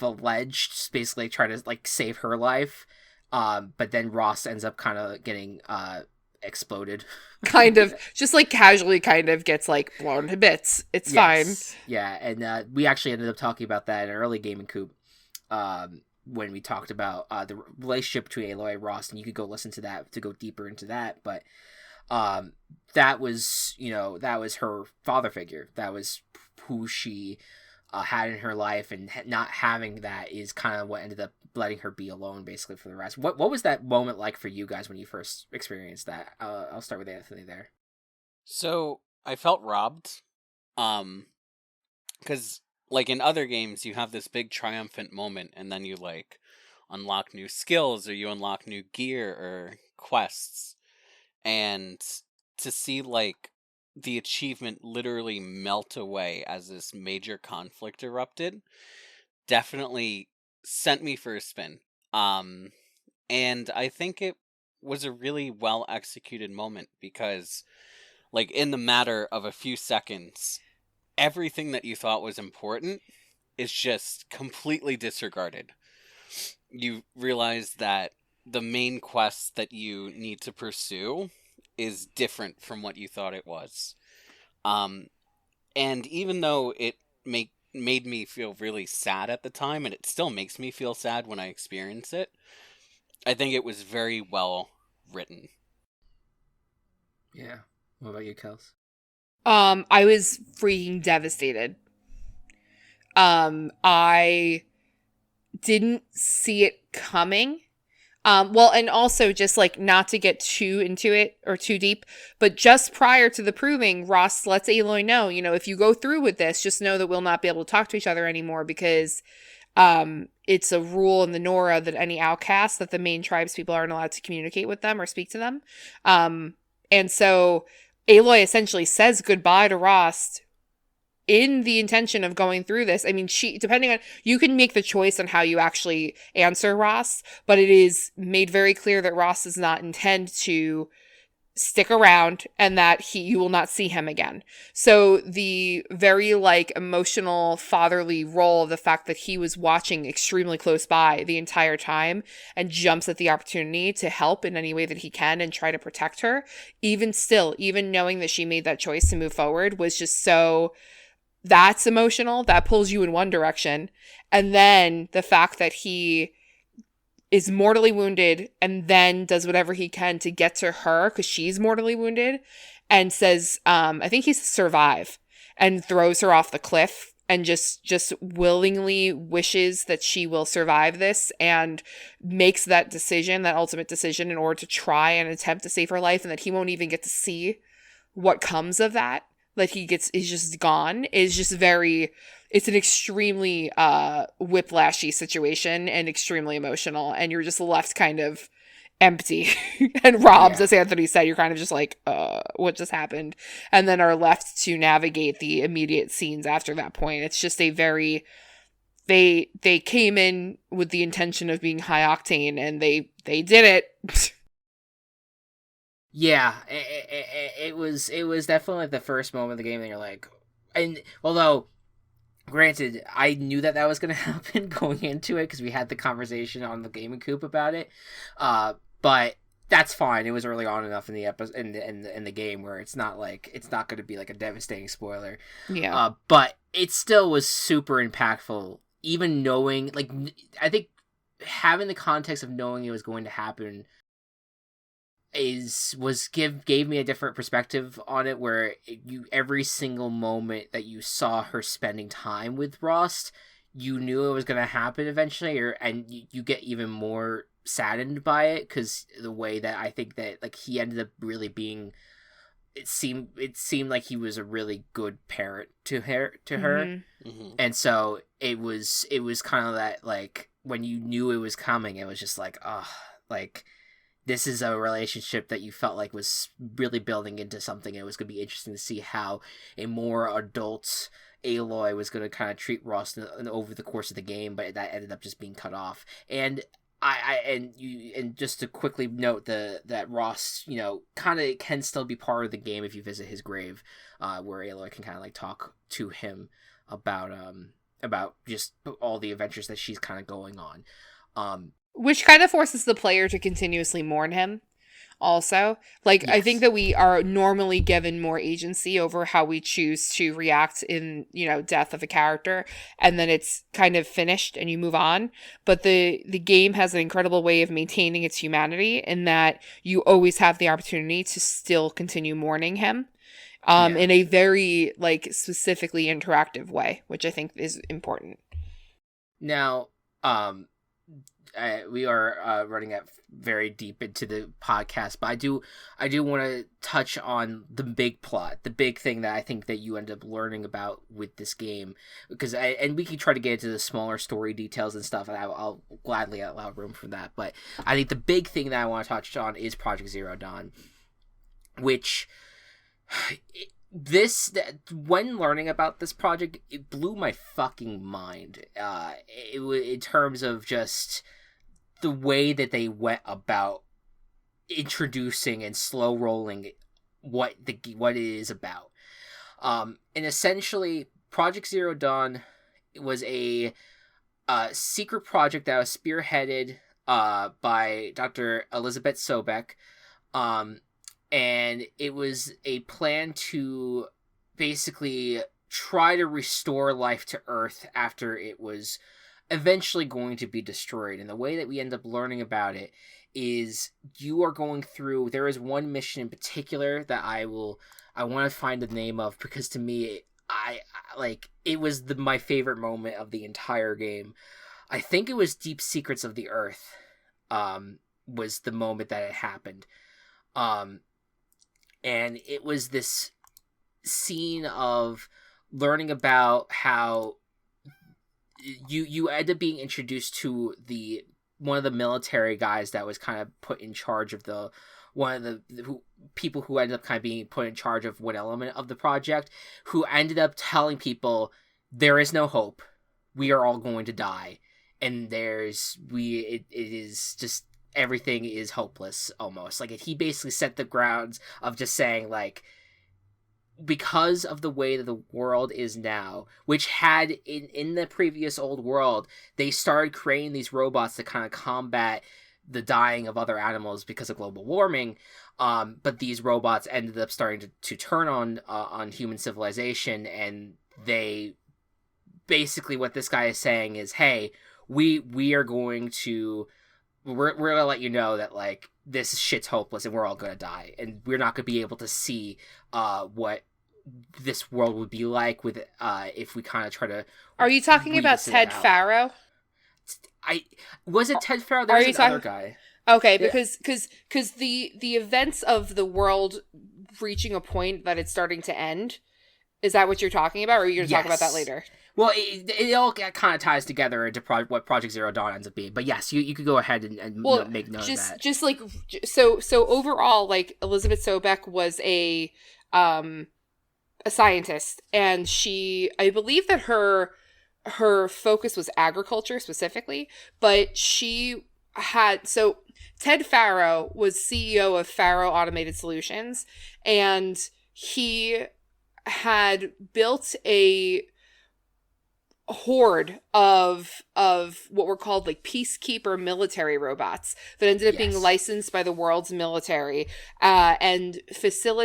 B: ledge, just basically try to like save her life. But then Ross ends up kind of getting exploded. Kind of just like casually kind of gets like blown to bits. It's fine. Yeah, and we actually ended up talking about that in an early Gaming Coop. When we talked about the relationship between Aloy and Ross, and you could go listen to that to go deeper into that. But that was her father figure. That was who she had in her life, and not having that is kind of what ended up letting her be alone basically for the rest. What was that moment like for you guys when you first experienced that? I'll start with Anthony there.
C: So I felt robbed, because like in other games you have this big triumphant moment, and then you like unlock new skills or you unlock new gear or quests, and to see like the achievement literally melt away as this major conflict erupted definitely sent me for a spin. And I think it was a really well executed moment, because like in the matter of a few seconds, everything that you thought was important is just completely disregarded. You realize that the main quest that you need to pursue is different from what you thought it was. And even though it made me feel really sad at the time, and it still makes me feel sad when I experience it, I think it was very well written.
A: Yeah. What about you, Kels?
B: I was freaking devastated. I didn't see it coming. Well, and also just like not to get too into it or too deep, but just prior to the proving, Ross lets Aloy know, if you go through with this, just know that we'll not be able to talk to each other anymore because it's a rule in the Nora that any outcast, that the main tribes people aren't allowed to communicate with them or speak to them. And so Aloy essentially says goodbye to Ross in the intention of going through this. I mean, depending on, you can make the choice on how you actually answer Ross, but it is made very clear that Ross does not intend to stick around and that you will not see him again. So the very emotional fatherly role, the fact that he was watching extremely close by the entire time and jumps at the opportunity to help in any way that he can and try to protect her, even knowing that she made that choice to move forward, was just so, that's emotional. That pulls you in one direction. And then the fact that he is mortally wounded and then does whatever he can to get to her because she's mortally wounded, and says, I think he says survive, and throws her off the cliff and just willingly wishes that she will survive this, and makes that decision, that ultimate decision, in order to try and attempt to save her life, and that he won't even get to see what comes of that. That is just gone, is just very, it's an extremely whiplashy situation and extremely emotional, and you're just left kind of empty and robbed, as Anthony said. You're kind of just like, what just happened? And then are left to navigate the immediate scenes after that point. It's just a very, they came in with the intention of being high octane, and they did it.
A: Yeah, it was definitely the first moment of the game that you're like, and although granted, I knew that was going to happen going into it because we had the conversation on the Gaming Coop about it, but that's fine. It was early on enough in the episode in the game where it's not going to be like a devastating spoiler.
B: Yeah,
A: but it still was super impactful, even knowing, like, I think having the context of knowing it was going to happen gave me a different perspective on it, where every single moment that you saw her spending time with Ross, you knew it was going to happen eventually, and you get even more saddened by it because the way that I think that like he ended up really being, it seemed like he was a really good parent to her,
C: Mm-hmm.
A: and so it was kind of that, like, when you knew it was coming, it was just like, like, this is a relationship that you felt like was really building into something. It was going to be interesting to see how a more adult Aloy was going to kind of treat Ross over the course of the game, but that ended up just being cut off. And and just to quickly note that Ross, kind of can still be part of the game if you visit his grave, where Aloy can kind of like talk to him about just all the adventures that she's kind of going on.
B: Which kind of forces the player to continuously mourn him also. Like, yes. I think that we are normally given more agency over how we choose to react in, death of a character, and then it's kind of finished and you move on. But the game has an incredible way of maintaining its humanity in that you always have the opportunity to still continue mourning him in a very, specifically interactive way, which I think is important.
A: Now, we are running at very deep into the podcast, but I do want to touch on the big plot, the big thing that I think that you end up learning about with this game, because and we can try to get into the smaller story details and stuff, and I'll gladly allow room for that. But I think the big thing that I want to touch on is Project Zero Dawn, which when learning about this project, it blew my fucking mind. In terms of just the way that they went about introducing and slow rolling what it is about. And essentially, Project Zero Dawn was a secret project that was spearheaded by Dr. Elizabeth Sobek, and it was a plan to basically try to restore life to Earth after it was eventually going to be destroyed. And the way that we end up learning about it is you are going through, there is one mission in particular that I want to find the name of, because to me, it was my favorite moment of the entire game. I think it was Deep Secrets of the Earth, was the moment that it happened. And it was this scene of learning about how you end up being introduced to one of the military guys that was kind of put in charge of people who ended up kind of being put in charge of one element of the project, who ended up telling people there is no hope, we are all going to die, and it is just, everything is hopeless almost. Like, he basically set the grounds of just saying, like, because of the way that the world is now, which had in the previous old world, they started creating these robots to kind of combat the dying of other animals because of global warming. But these robots ended up starting to turn on human civilization, and they basically, what this guy is saying is, hey, we are going to, we're gonna let you know that, like, this shit's hopeless and we're all gonna die, and we're not gonna be able to see what this world would be like with if we kind of try to.
B: Are you talking about Ted Faro?
A: Was it Ted Faro? There was another guy.
B: Okay, because the events of the world reaching a point that it's starting to end. Is that what you're talking about, or are you going to talk about that later? Well,
A: it all kind of ties together into what Project Zero Dawn ends up being. But yes, you could go ahead and make note of that. Just
B: like so overall, like, Elizabeth Sobek was a scientist, and I believe that her focus was agriculture specifically, but Ted Faro was CEO of Faro Automated Solutions, and he had built a horde of what were called, like, peacekeeper military robots that ended up being licensed by the world's military, and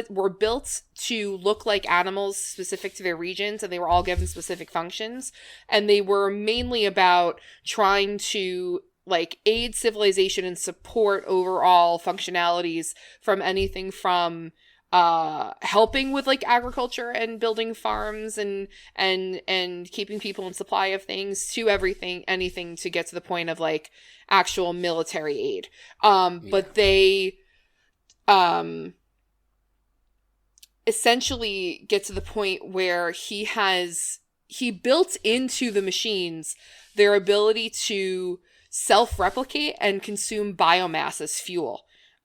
B: were built to look like animals specific to their regions, and they were all given specific functions, and they were mainly about trying to, like, aid civilization and support overall functionalities, from anything from helping with, like, agriculture and building farms and keeping people in supply of things, to anything to get to the point of, like, actual military aid. But they essentially get to the point where he built into the machines their ability to self-replicate and consume biomass as fuel.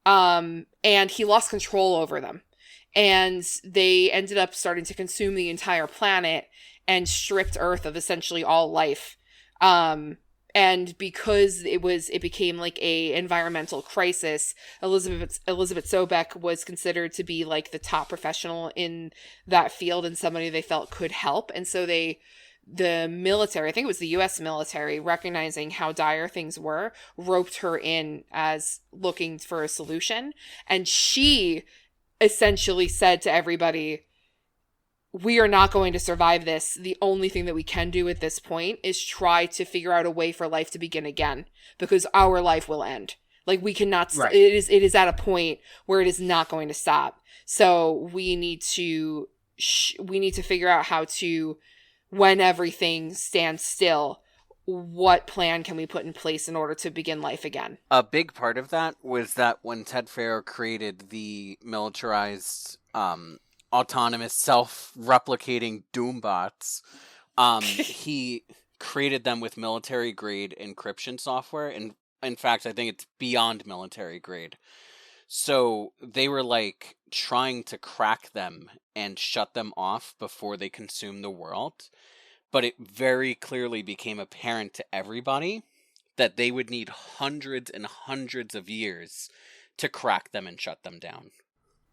B: And he lost control over them. And they ended up starting to consume the entire planet and stripped Earth of essentially all life. And because it became like a environmental crisis, Elizabeth Sobek was considered to be, like, the top professional in that field and somebody they felt could help. And so the military, I think it was the US military, recognizing how dire things were, roped her in as looking for a solution. And she essentially said to everybody, we are not going to survive this. The only thing that we can do at this point is try to figure out a way for life to begin again, because our life will end. Like, we cannot, right. It is at a point where it is not going to stop. So we need to figure out how to, when everything stands still, what plan can we put in place in order to begin life again?
C: A big part of that was that when Ted Faro created the militarized, autonomous, self-replicating Doombots, he created them with military-grade encryption software, and in fact, I think it's beyond military-grade. So they were, like, trying to crack them and shut them off before they consume the world. But it very clearly became apparent to everybody that they would need hundreds and hundreds of years to crack them and shut them down.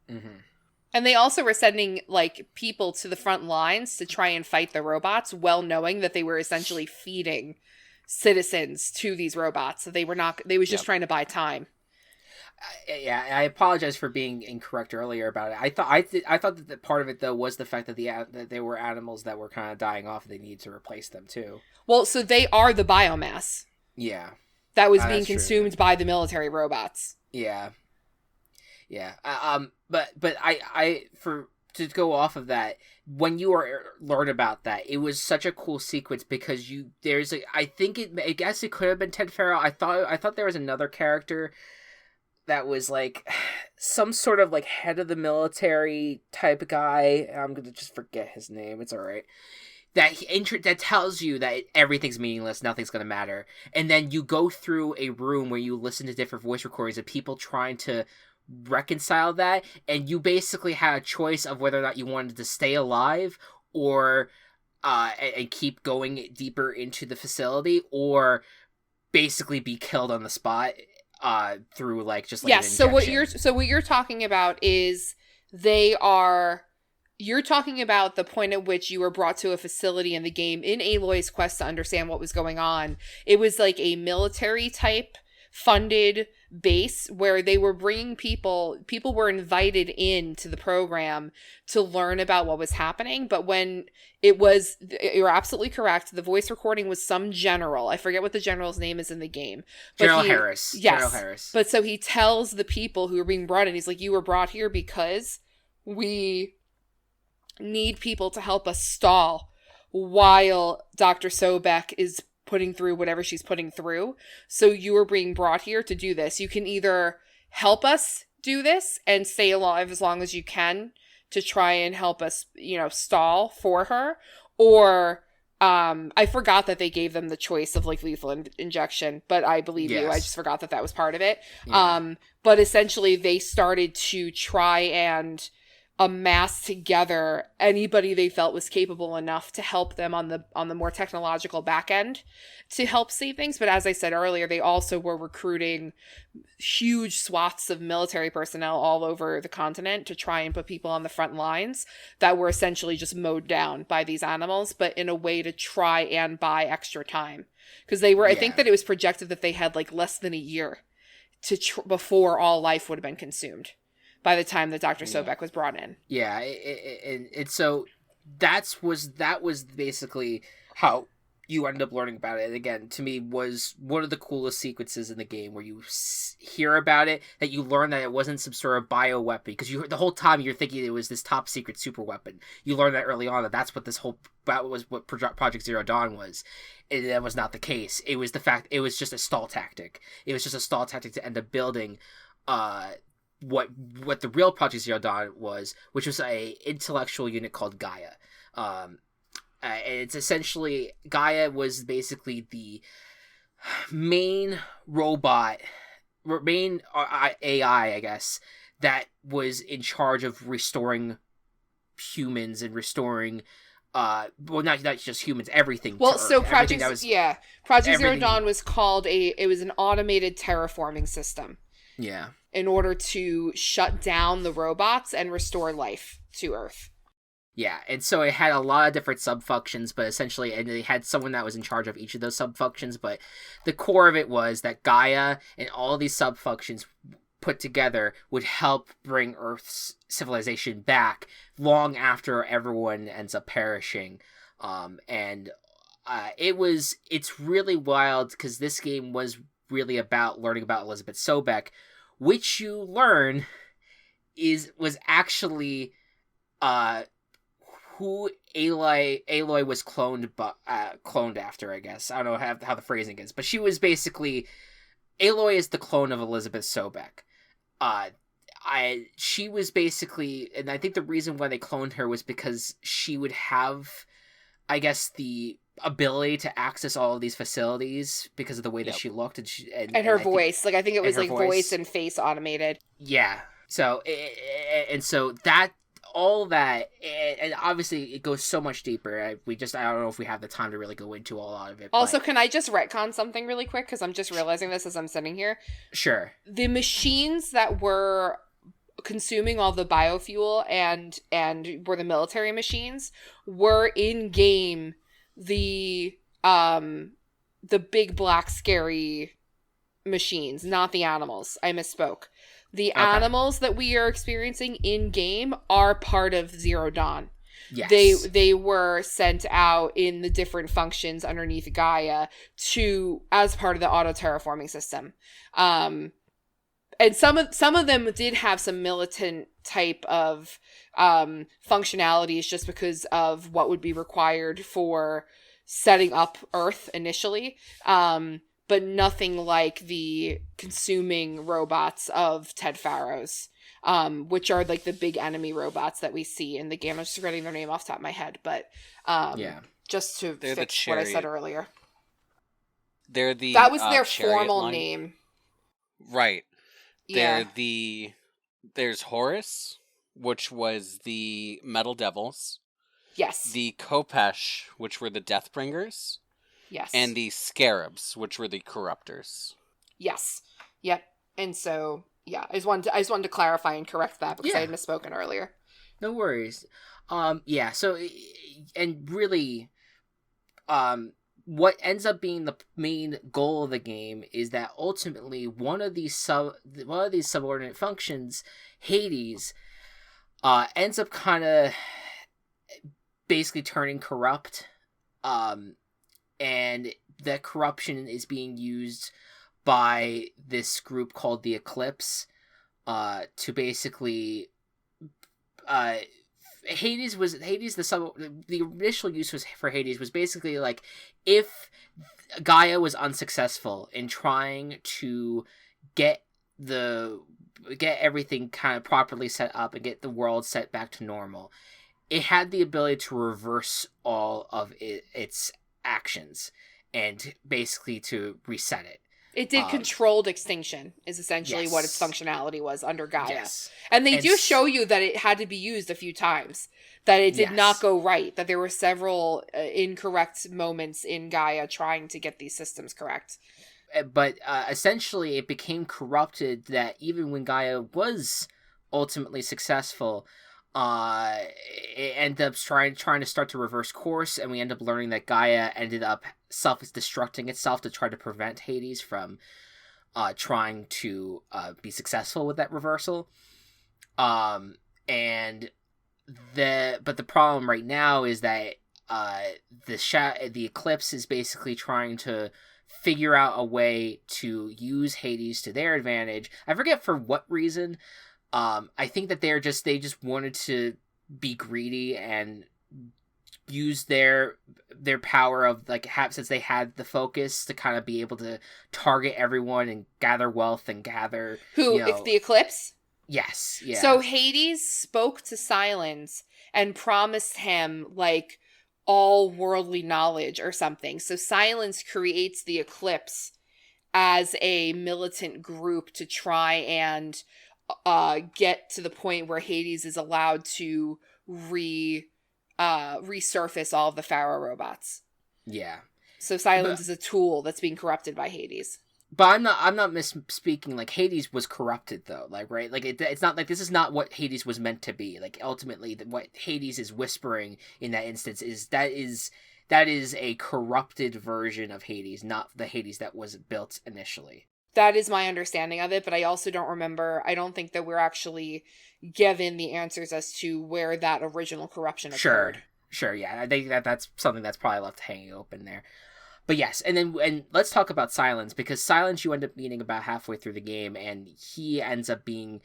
B: Mm-hmm. And they also were sending, like, people to the front lines to try and fight the robots, well knowing that they were essentially feeding citizens to these robots. So they was just trying to buy time.
A: Yeah, I apologize for being incorrect earlier about it. I thought that part of it though was the fact that that they were animals that were kind of dying off and they needed to replace them too.
B: Well, so they are the biomass
A: Yeah,
B: that was being
A: that's true.
B: consumed by the military robots.
A: Yeah, yeah. But I for to go off of that, when you learn about that, it was such a cool sequence because I guess it could have been Ted Farrell. I thought there was another character that was like some sort of like head of the military type guy. I'm gonna just forget his name. It's all right. That tells you that everything's meaningless, nothing's gonna matter, and then you go through a room where you listen to different voice recordings of people trying to reconcile that, and you basically had a choice of whether or not you wanted to stay alive or and keep going deeper into the facility, or basically be killed on the spot through like just like an injection.
B: So what you're talking about is you're talking about the point at which you were brought to a facility in the game in Aloy's quest to understand what was going on. It was like a military type funded base where they were bringing people were invited into the program to learn about what was happening. But when you're absolutely correct, the voice recording was some general. I forget what the general's name is in the game.
A: General Harris.
B: Yes.
A: General Harris.
B: But so he tells the people who are being brought in, he's like, you were brought here because we need people to help us stall while Dr. Sobek is putting through whatever she's putting through. So you are being brought here to do this. You can either help us do this and stay alive as long as you can to try and help us, stall for her, or I forgot that they gave them the choice of like lethal injection, but I believe you. I just forgot that was part of it. Yeah. But essentially they started to try and amass together anybody they felt was capable enough to help them on the more technological back end to help save things. But as I said earlier, they also were recruiting huge swaths of military personnel all over the continent to try and put people on the front lines that were essentially just mowed down by these animals, but in a way to try and buy extra time. Because they were, I think that it was projected that they had like less than a year to before all life would have been consumed by the time that Dr. Sobek was brought in.
A: Yeah, and so that was basically how you ended up learning about it. And again, to me, was one of the coolest sequences in the game where you hear about it, that you learn that it wasn't some sort of bio weapon, because the whole time you're thinking it was this top secret super weapon. You learn that early on that was what Project Zero Dawn was. And that was not the case. It was it was just a stall tactic. It was just a stall tactic to end up building what the real Project Zero Dawn was, which was a intellectual unit called Gaia. It's essentially, Gaia was basically the main robot, main AI, I guess, that was in charge of restoring humans and restoring not just humans, everything.
B: Well, so Project Zero Dawn was called it was an automated terraforming system.
A: Yeah.
B: In order to shut down the robots and restore life to Earth.
A: Yeah, and so it had a lot of different sub-functions, but essentially, and they had someone that was in charge of each of those sub-functions, but the core of it was that Gaia and all these sub-functions put together would help bring Earth's civilization back long after everyone ends up perishing. It's really wild, because this game was really about learning about Elizabeth Sobek, which you learn was actually who Aloy was cloned after, I guess. I don't know how the phrasing is, but she was basically, Aloy is the clone of Elizabeth Sobek. She was basically, and I think the reason why they cloned her was because she would have, I guess, the ability to access all of these facilities because of the way that she looked, and
B: her voice. I think it was like voice and face automated.
A: Yeah. So so that all that, and obviously it goes so much deeper. I don't know if we have the time to really go into a lot of it.
B: Also, can I just retcon something really quick, because I'm just realizing this as I'm sitting here?
A: Sure.
B: The machines that were consuming all the biofuel and were the military machines were in game the big black scary machines, not the animals. I misspoke. The
A: Okay.
B: animals that we are experiencing in game are part of Zero Dawn.
A: Yes.
B: They were sent out in the different functions underneath Gaia as part of the auto terraforming system. And some of them did have some militant type of functionalities just because of what would be required for setting up Earth initially. But nothing like the consuming robots of Ted Pharaoh's, which are like the big enemy robots that we see in the game. I'm just forgetting their name off the top of my head, but just to
C: They're
B: fix
C: the
B: what I said
C: chariot.
B: earlier.
C: They're the
B: That was their
C: chariot
B: formal
C: line.
B: name.
C: Right.
B: Yeah.
C: There's Horus, which was the Metal Devils,
B: Yes.
C: the Kopesh, which were the Deathbringers,
B: Yes.
C: and the Scarabs, which were the Corruptors.
B: Yes. Yep. And so, yeah, I just wanted to clarify and correct that because I
A: Yeah.
B: had misspoken earlier.
A: No worries. Yeah, so, and really, what ends up being the main goal of the game is that ultimately one of these subordinate functions, Hades, ends up kind of basically turning corrupt, and that corruption is being used by this group called the Eclipse, to basically, the initial use for Hades was basically like, if Gaia was unsuccessful in trying to get everything kind of properly set up and get the world set back to normal, it had the ability to reverse all of its actions and basically to reset it.
B: It did controlled extinction is essentially what its
A: Yes.
B: functionality was under Gaia.
A: Yes.
B: And they
A: And
B: do show you that it had to be used a few times, that it did
A: Yes.
B: not go right, that there were several incorrect moments in Gaia trying to get these systems correct.
A: But essentially it became corrupted that even when Gaia was ultimately successful, it ended up trying to start to reverse course, and we end up learning that Gaia ended up self-destructing itself to try to prevent Hades from trying to be successful with that reversal. But the problem right now is that the Eclipse is basically trying to figure out a way to use Hades to their advantage. I forget for what reason. I think that they just wanted to be greedy and use their power of like since they had the focus to kind of be able to target everyone and gather wealth and gather
B: It's the Eclipse?
A: Yes, yeah.
B: So Hades spoke to Silence and promised him like all worldly knowledge or something. So Silence creates the Eclipse as a militant group to try and get to the point where Hades is allowed to resurface all of the Pharaoh robots.
A: Yeah.
B: So Silence is a tool that's being corrupted by Hades.
A: But I'm not misspeaking. Like, Hades was corrupted though, like, right? Like, it's not like this is not what Hades was meant to be. Like, ultimately, what Hades is whispering in that instance is that is a corrupted version of Hades, not the Hades that was built initially.
B: That is my understanding of it, but I also don't remember. I don't think that we're actually given the answers as to where that original corruption occurred.
A: Sure, yeah. I think that's something that's probably left hanging open there. But yes, and let's talk about Silence, because Silence you end up meeting about halfway through the game, and he ends up being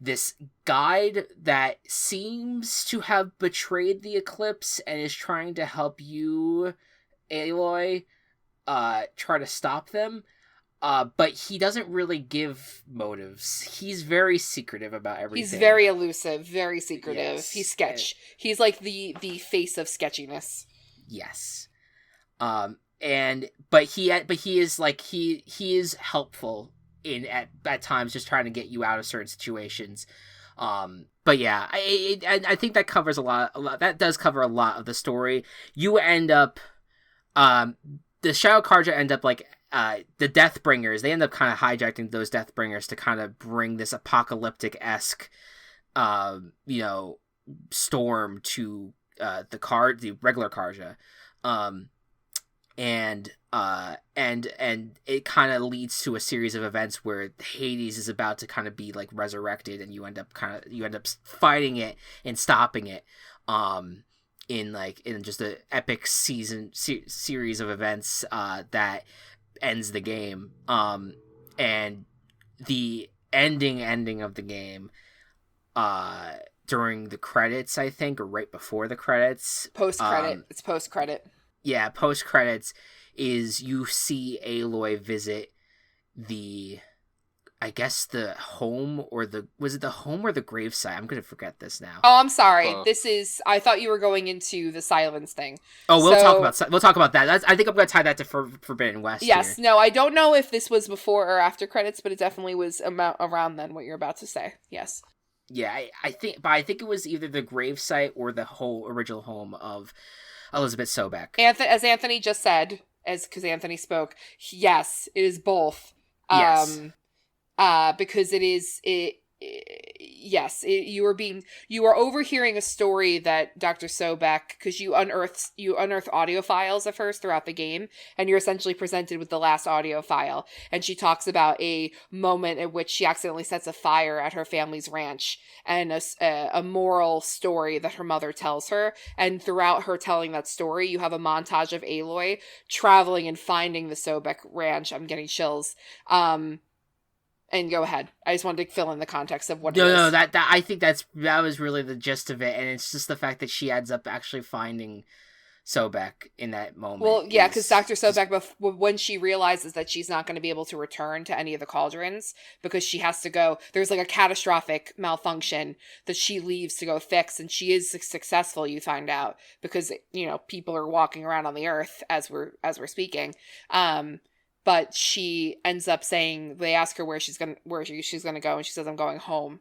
A: this guide that seems to have betrayed the Eclipse and is trying to help you, Aloy, try to stop them. But he doesn't really give motives. He's very secretive about everything.
B: He's very elusive, very secretive.
A: Yes.
B: He's sketch. He's like the face of sketchiness.
A: Yes. But he is helpful at times, just trying to get you out of certain situations. But yeah, I think that covers a lot. That does cover a lot of the story. You end up, the Shadow Carja end up like. The Deathbringers, they end up kind of hijacking those Deathbringers to kind of bring this apocalyptic-esque, storm to the regular Carja. and it kind of leads to a series of events where Hades is about to kind of be like resurrected, and you end up fighting it and stopping it, in just an epic series of events that ends the game, and the ending of the game during the credits, I think, or right before the credits,
B: Post credit. It's post credit.
A: Yeah, post credits is you see Aloy visit I guess the home, or was it the home or the gravesite? I'm gonna forget this now.
B: Oh, I'm sorry. I thought you were going into the silence thing.
A: Oh, we'll talk about that. I think I'm gonna tie that to Forbidden West.
B: Yes,
A: here.
B: no, I don't know if this was before or after credits, but it definitely was around then. What you're about to say, yes.
A: Yeah, I think it was either the gravesite or the whole original home of Elizabeth Sobek.
B: As Anthony just said, because Anthony spoke, yes, it is both.
A: Yes.
B: Because you are overhearing a story that Dr. Sobek, because you unearth audio files at first throughout the game, and you're essentially presented with the last audio file, and she talks about a moment at which she accidentally sets a fire at her family's ranch, and a moral story that her mother tells her, and throughout her telling that story, you have a montage of Aloy traveling and finding the Sobek ranch. I'm getting chills. And go ahead. I just wanted to fill in the context of what it is.
A: No, that I think that was really the gist of it, and it's just the fact that she ends up actually finding Sobek in that moment.
B: Well, yeah, because Dr. Sobek, when she realizes that she's not going to be able to return to any of the cauldrons, because she has to go, there's like a catastrophic malfunction that she leaves to go fix, and she is successful, you find out, because, people are walking around on the earth as we're speaking. But she ends up saying, they ask her where she's gonna go, and she says, "I'm going home."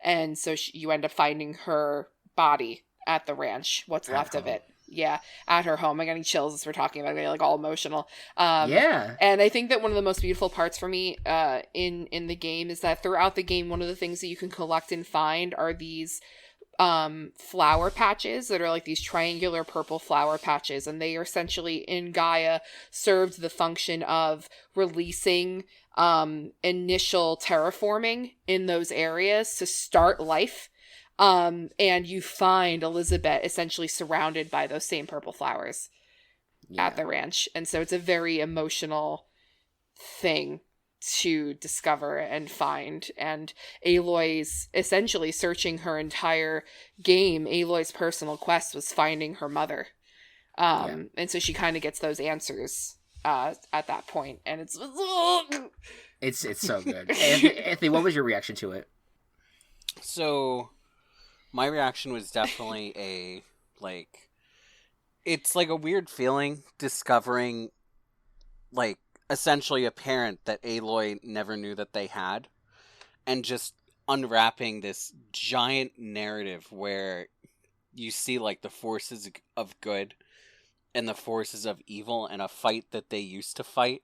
B: And so you end up finding her body at the ranch, what's left of it. Yeah, at her home. I'm getting chills as we're talking about it, like all emotional.
A: Yeah.
B: And I think that one of the most beautiful parts for me in the game is that throughout the game, one of the things that you can collect and find are these flower patches that are like these triangular purple flower patches, and they are essentially in Gaia served the function of releasing initial terraforming in those areas to start life. And you find Elizabeth essentially surrounded by those same purple flowers at the ranch, and so it's a very emotional thing to discover and find. And Aloy's essentially searching her entire game. Aloy's personal quest was finding her mother. And so she kind of gets those answers at that point, and it's
A: so good. Anthony, what was your reaction to it?
C: So my reaction was definitely it's like a weird feeling discovering essentially a parent that Aloy never knew that they had, and just unwrapping this giant narrative where you see the forces of good and the forces of evil in a fight that they used to fight,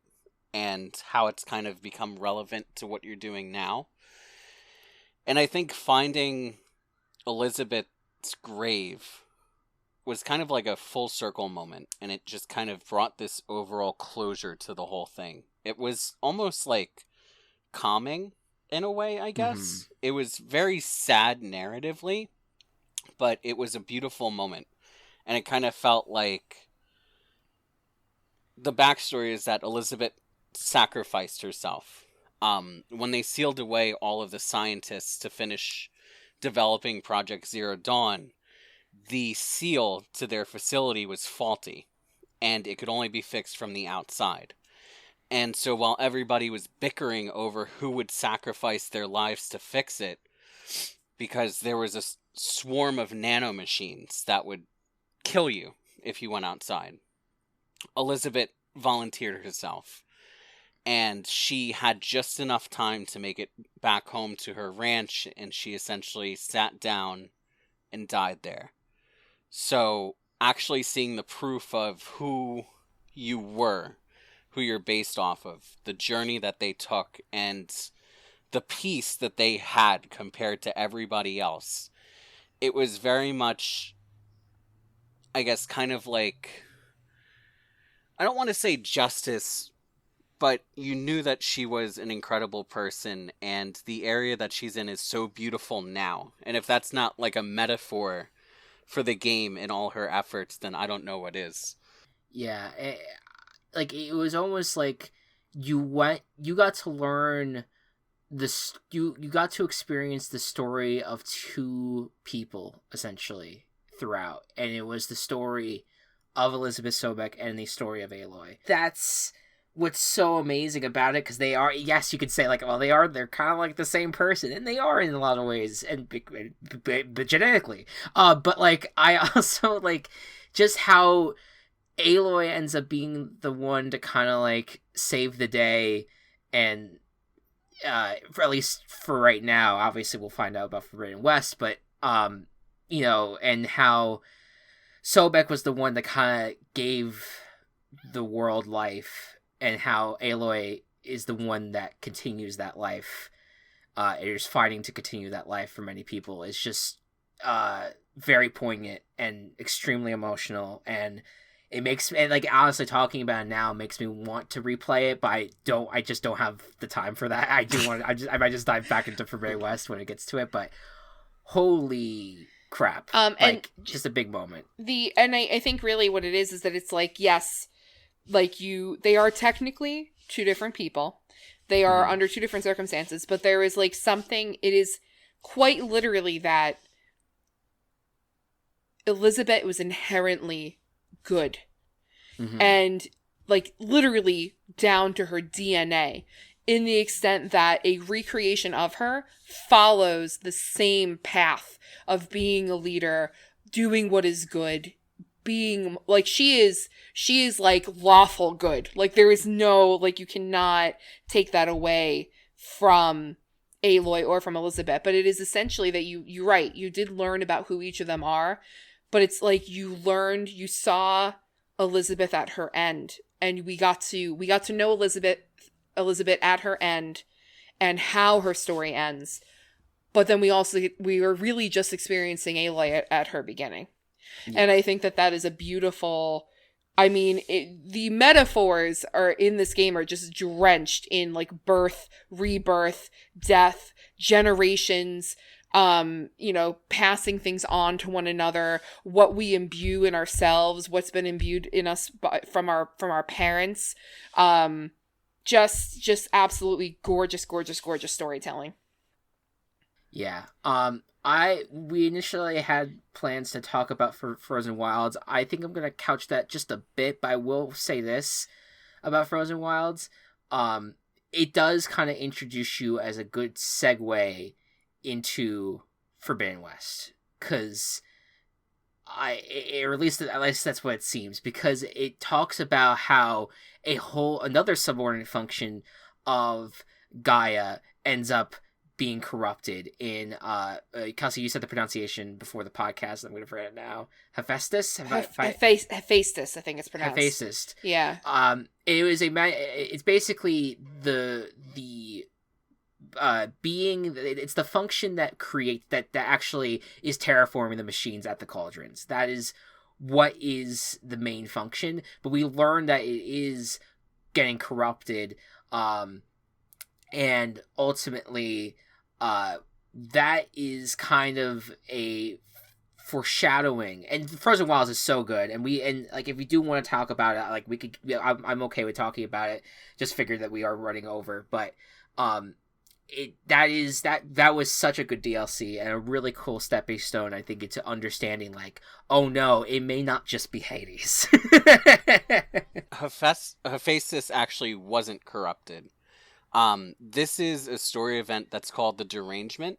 C: and how it's kind of become relevant to what you're doing now. And I think finding Elizabeth's grave was kind of like a full circle moment, and it just kind of brought this overall closure to the whole thing. It was almost calming in a way, I guess. Mm-hmm. It was very sad narratively, but it was a beautiful moment. And it kind of felt like the backstory is that Elizabeth sacrificed herself. When they sealed away all of the scientists to finish developing Project Zero Dawn, the seal to their facility was faulty, and it could only be fixed from the outside. And so while everybody was bickering over who would sacrifice their lives to fix it, because there was a swarm of nanomachines that would kill you if you went outside, Elizabeth volunteered herself. And she had just enough time to make it back home to her ranch, and she essentially sat down and died there. So, actually seeing the proof of who you were, who you're based off of, the journey that they took, and the peace that they had compared to everybody else, it was very much, I guess, kind of I don't want to say justice, but you knew that she was an incredible person, and the area that she's in is so beautiful now. And if that's not like a metaphor for the game and all her efforts, then I don't know what is.
A: Yeah, like it was almost like you got to learn this, you got to experience the story of two people essentially throughout, and it was the story of Elizabeth Sobek and the story of Aloy. That's what's so amazing about it, because they are, yes, you could say like, well, they're kind of like the same person, and they are in a lot of ways, and but genetically, but like I also like just how Aloy ends up being the one to kind of like save the day, and for at least for right now, obviously we'll find out about Forbidden West, but you know, and how Sobek was the one that kind of gave the world life, and how Aloy is the one that continues that life, is fighting to continue that life for many people. It's just very poignant and extremely emotional, and it makes me, like, honestly talking about it now makes me want to replay it, but I just don't have the time for that. I might just dive back into Forbidden West when it gets to it, but holy crap.
B: And
A: just a big moment.
B: I think really what it is that it's like, yes, like they are technically two different people. They are under two different circumstances, but there is like something, it is quite literally that Elizabeth was inherently good. And like literally down to her DNA, in the extent that a recreation of her follows the same path of being a leader, doing what is good, being like she is like lawful good. Like there is no, like, you cannot take that away from Aloy or from Elizabeth, but it is essentially that you're right, you did learn about who each of them are, but it's like you saw Elizabeth at her end, and we got to know Elizabeth at her end and how her story ends. But then we were really just experiencing Aloy at her beginning. Yeah. And I think that is a beautiful, I mean, the metaphors are in this game are just drenched in like birth, rebirth, death, generations, you know, passing things on to one another, what we imbue in ourselves, what's been imbued in us from our parents. Just absolutely gorgeous storytelling.
A: Yeah. We initially had plans to talk about Frozen Wilds. I think I'm going to couch that just a bit, but I will say this about Frozen Wilds. It does kind of introduce you as a good segue into Forbidden West, because at least that's what it seems, because it talks about how another subordinate function of Gaia ends up being corrupted in Kelcie, you said the pronunciation before the podcast. I'm going to forget it now. Hephaestus?
B: Hephaestus, I think it's pronounced.
A: Hephaestus.
B: Yeah.
A: It's basically the being, it's the function that that actually is terraforming the machines at the cauldrons. That is what is the main function, but we learn that it is getting corrupted, and ultimately that is kind of a foreshadowing. And Frozen Wilds is so good, and like, if we do want to talk about it, like, we could, I'm okay with talking about it, just figured that we are running over, but that was such a good DLC and a really cool stepping stone, I think, into understanding, like, oh no, it may not just be Hades.
C: Hephaestus actually wasn't corrupted. This is a story event that's called The Derangement,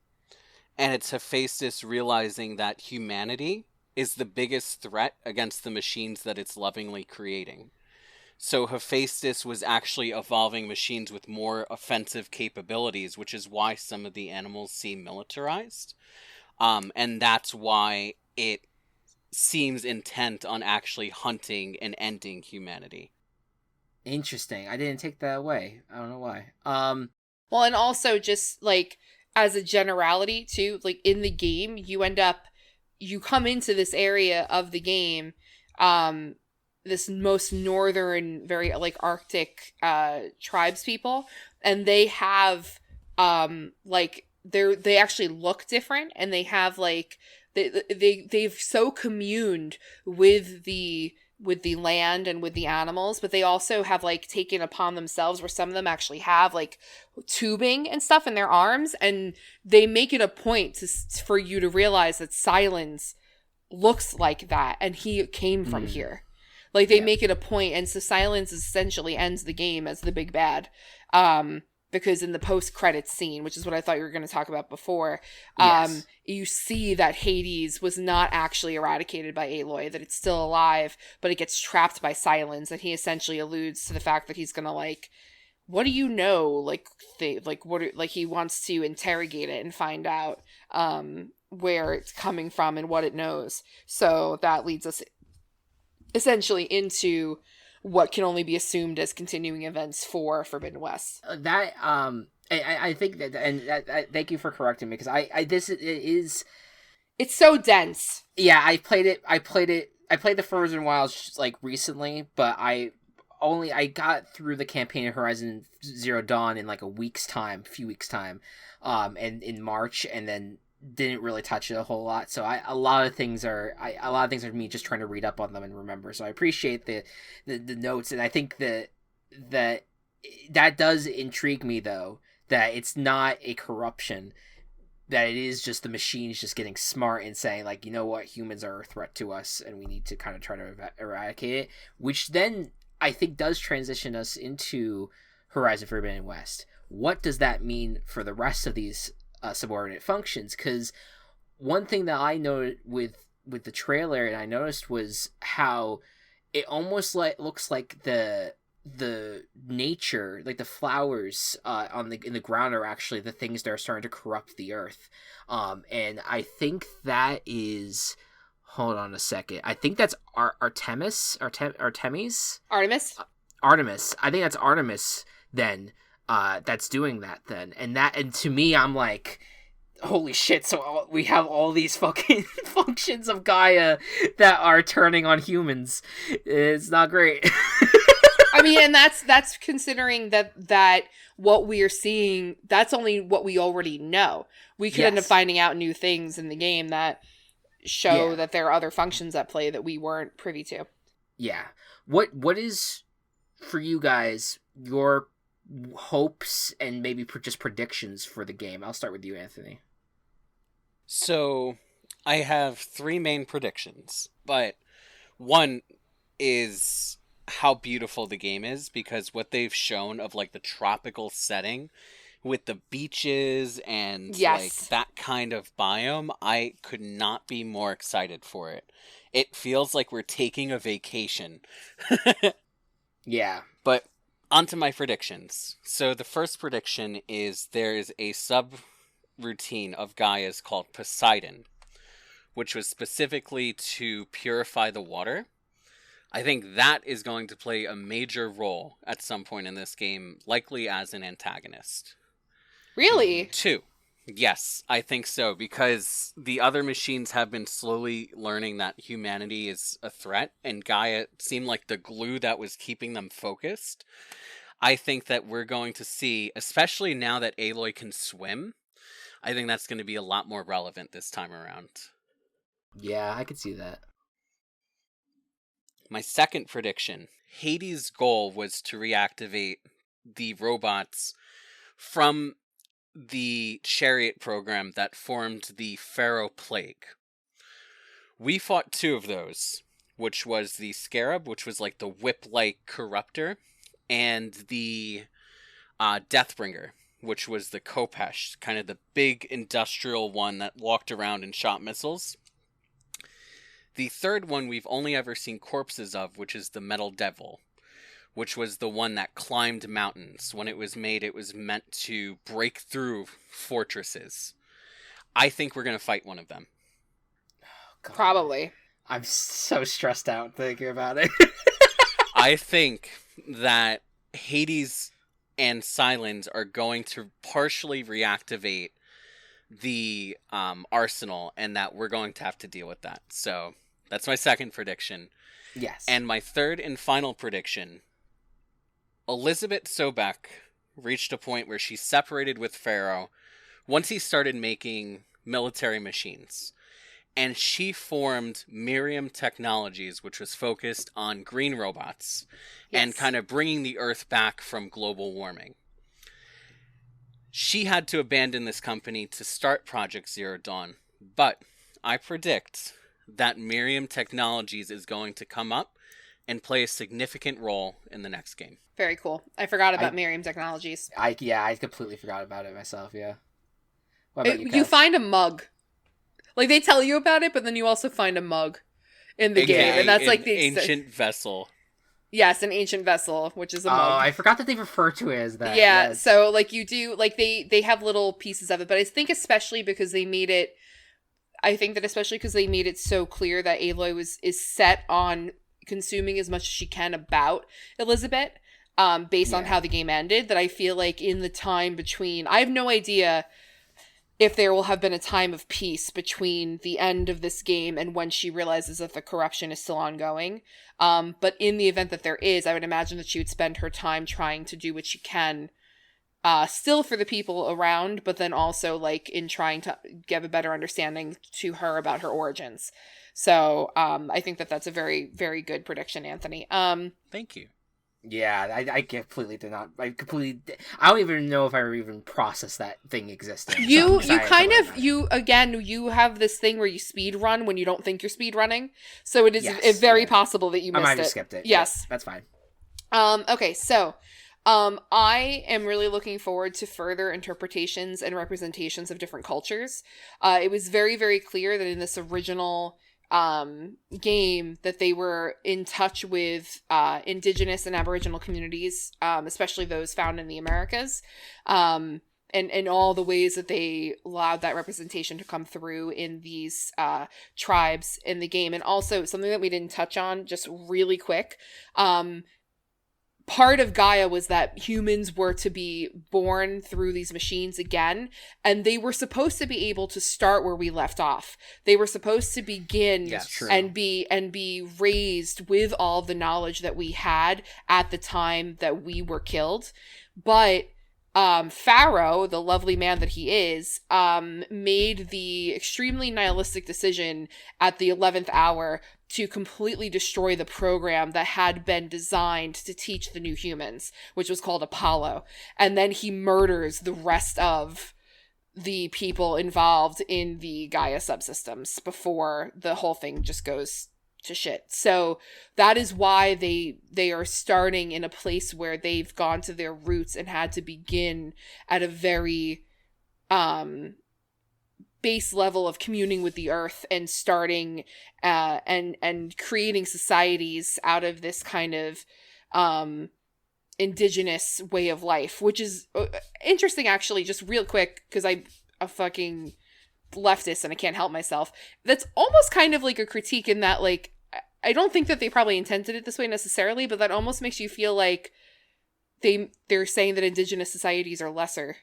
C: and it's Hephaestus realizing that humanity is the biggest threat against the machines that it's lovingly creating. So Hephaestus was actually evolving machines with more offensive capabilities, which is why some of the animals seem militarized. And that's why it seems intent on actually hunting and ending humanity.
A: Interesting. I didn't take that away. I don't know why.
B: Well, and also just like as a generality too, like in the game, you come into this area of the game, this most northern, very like Arctic tribes people, and they have like they actually look different, and they have like they've so communed with the land and with the animals, but they also have like taken upon themselves, where some of them actually have like tubing and stuff in their arms, and they make it a point for you to realize that Silence looks like that, and he came from here. Like they make it a point, and so Silence essentially ends the game as the big bad. Because in the post-credits scene, which is what I thought you were going to talk about before, you see that Hades was not actually eradicated by Aloy, that it's still alive, but it gets trapped by Silence, and he essentially alludes to the fact that he's going to, like, what do you know? Like, he wants to interrogate it and find out where it's coming from and what it knows. So that leads us essentially into what can only be assumed as continuing events for Forbidden West.
A: I think that, and thank you for correcting me, because
B: it's so dense.
A: Yeah, I played the Frozen Wilds like recently, but I got through the campaign of Horizon Zero Dawn in like a few weeks time, and in March, and then didn't really touch it a whole lot. So a lot of things are me just trying to read up on them and remember. So I appreciate the notes, and I think that does intrigue me, though, that it's not a corruption, that it is just the machines just getting smart and saying, like, you know what, humans are a threat to us and we need to kind of try to eradicate it, which then I think does transition us into Horizon Forbidden West. What does that mean for the rest of these subordinate functions? Because one thing that I noted with the trailer, and I noticed, was how it almost looks like the nature, like the flowers in the ground, are actually the things that are starting to corrupt the earth. And I think that is, hold on a second, I think that's Artemis. I think that's Artemis then. That's doing that then, and to me, I'm like, holy shit! So we have all these fucking functions of Gaia that are turning on humans. It's not great.
B: I mean, and that's considering that what we are seeing, that's only what we already know. We could end up finding out new things in the game that show that there are other functions at play that we weren't privy to.
A: Yeah. What is, for you guys, your hopes and maybe just predictions for the game? I'll start with you, Anthony.
C: So I have 3 main predictions, but one is how beautiful the game is, because what they've shown of like the tropical setting with the beaches and like that kind of biome, I could not be more excited for it. It feels like we're taking a vacation.
A: Yeah.
C: But onto my predictions. So the first prediction is there is a sub-routine of Gaia's called Poseidon, which was specifically to purify the water. I think that is going to play a major role at some point in this game, likely as an antagonist.
B: Really?
C: 2. Yes, I think so, because the other machines have been slowly learning that humanity is a threat, and Gaia seemed like the glue that was keeping them focused. I think that we're going to see, especially now that Aloy can swim, I think that's going to be a lot more relevant this time around.
A: Yeah, I could see that.
C: My second prediction, Hades' goal was to reactivate the robots from the chariot program that formed the Pharaoh Plague. We fought 2 of those, which was the Scarab, which was like the whip-like corruptor, and the Deathbringer, which was the Kopesh, kind of the big industrial one that walked around and shot missiles. The third one we've only ever seen corpses of, which is the Metal Devil, which was the one that climbed mountains. When it was made, it was meant to break through fortresses. I think we're going to fight one of them.
A: God.
B: Probably.
A: I'm so stressed out thinking about it.
C: I think that Hades and Silence are going to partially reactivate the arsenal, and that we're going to have to deal with that. So that's my second prediction.
A: Yes.
C: And my third and final prediction, Elizabeth Sobek reached a point where she separated with Pharaoh once he started making military machines. And she formed Miriam Technologies, which was focused on green robots and kind of bringing the Earth back from global warming. She had to abandon this company to start Project Zero Dawn, but I predict that Miriam Technologies is going to come up and play a significant role in the next game.
B: Very cool. I forgot about Miriam Technologies.
A: I completely forgot about it myself, yeah. What about
B: You find a mug. Like, they tell you about it, but then you also find a mug in the game, and that's like the
C: ancient vessel.
B: Yes, an ancient vessel, which is a mug.
A: Oh, I forgot that they refer to it as that.
B: Yeah,
A: yes.
B: so, like, you do, like, they have little pieces of it, but I think especially because they made it, so clear that Aloy is set on consuming as much as she can about Elizabeth, based on how the game ended, that I feel like in the time between, I have no idea if there will have been a time of peace between the end of this game and when she realizes that the corruption is still ongoing. But in the event that there is, I would imagine that she would spend her time trying to do what she can, still for the people around, but then also like in trying to give a better understanding to her about her origins. So I think that that's a very, very good prediction, Anthony.
C: Thank you.
A: Yeah, I completely did not. I don't even know if I even processed that thing existed.
B: You have this thing where you speed run when you don't think you're speed running. So it is very possible that you missed it.
A: I might have skipped it.
B: Yes.
A: Yeah, that's fine.
B: Okay, so I am really looking forward to further interpretations and representations of different cultures. It was very, very clear that in this original game that they were in touch with indigenous and aboriginal communities, especially those found in the Americas, and all the ways that they allowed that representation to come through in these tribes in the game. And also something that we didn't touch on just really quick, part of Gaia was that humans were to be born through these machines again, and they were supposed to be able to start where we left off. They were supposed to begin and be raised with all the knowledge that we had at the time that we were killed. But Pharaoh, the lovely man that he is, made the extremely nihilistic decision at the 11th hour to completely destroy the program that had been designed to teach the new humans, which was called Apollo. And then he murders the rest of the people involved in the Gaia subsystems before the whole thing just goes to shit. So that is why they are starting in a place where they've gone to their roots and had to begin at a very base level of communing with the earth and starting and creating societies out of this kind of indigenous way of life, which is interesting actually, just real quick, because I'm a fucking leftist and I can't help myself. That's almost kind of like a critique in that, like, I don't think that they probably intended it this way necessarily, but that almost makes you feel like they're saying that indigenous societies are lesser.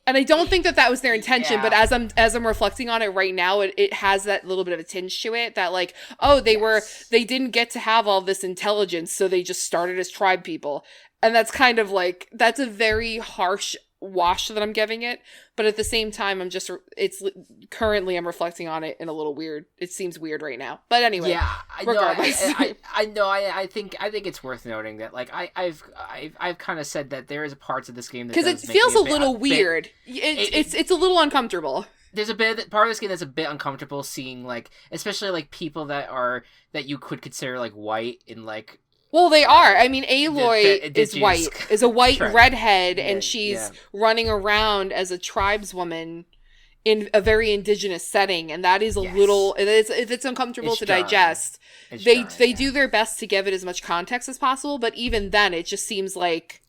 B: And I don't think that was their intention, but as I'm reflecting on it right now, it has that little bit of a tinge to it that, like, oh, they didn't get to have all this intelligence, so they just started as tribe people. And that's kind of like, that's a very harsh wash that I'm giving it, but at the same time I'm reflecting on it in a little weird, it seems weird right now, but anyway,
A: I think it's worth noting that, like, I've kind of said that there is parts of this game that, because
B: it feels a little weird, it's a little uncomfortable. There's
A: a bit part of this game that's a bit uncomfortable, seeing, like, especially like people that you could consider like white in, like,
B: well, they are. I mean, Aloy is a white redhead, and she's running around as a tribeswoman in a very indigenous setting, and that is a little, it's uncomfortable to digest. They do their best to give it as much context as possible, but even then, it just seems like,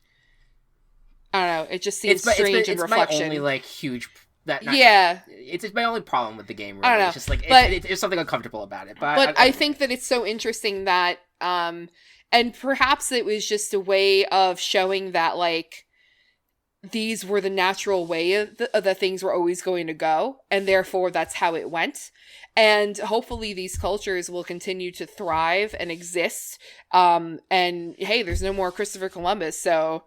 B: I don't know, it just seems strange in reflection.
A: It's my only, like, huge... It's my only problem with the game, really.
B: I don't know.
A: It's just, like, it's something uncomfortable about it.
B: But I think that it's so interesting that... and perhaps it was just a way of showing that, like, these were the natural way of the things were always going to go, and therefore that's how it went. And hopefully these cultures will continue to thrive and exist. And hey, there's no more Christopher Columbus, so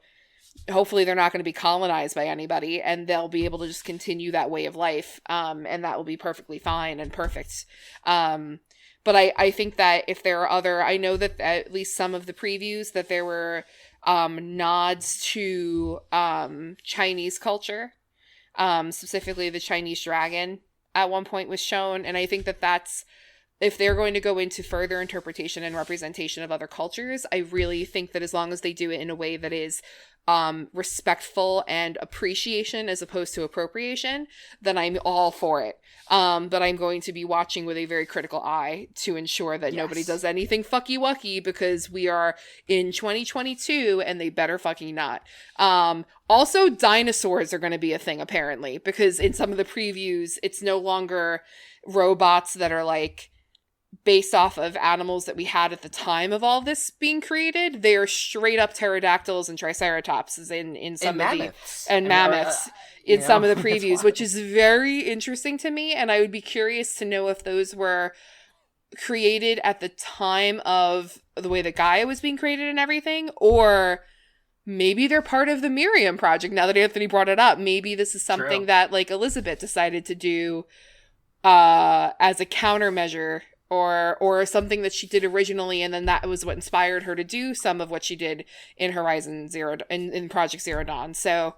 B: hopefully they're not going to be colonized by anybody, and they'll be able to just continue that way of life. And that will be perfectly fine and perfect. But I think that if there are other, I know that at least some of the previews that there were nods to Chinese culture, specifically the Chinese dragon at one point was shown. And I think that that's, if they're going to go into further interpretation and representation of other cultures, I really think that as long as they do it in a way that is respectful and appreciation as opposed to appropriation, then I'm all for it. But I'm going to be watching with a very critical eye to ensure that nobody does anything fucky wucky, because we are in 2022 and they better fucking not. Also, dinosaurs are going to be a thing apparently, because in some of the previews, it's no longer robots that are like based off of animals that we had at the time of all this being created. They are straight up pterodactyls and triceratopses in some of
A: mammoths.
B: the mammoths in some of the previews, which is very interesting to me. And I would be curious to know if those were created at the time of the way that Gaia was being created and everything, or maybe they're part of the Miriam project. Now that Anthony brought it up, maybe this is something that like Elizabeth decided to do as a countermeasure, or something that she did originally, and then that was what inspired her to do some of what she did in Horizon Zero, in Project Zero Dawn. So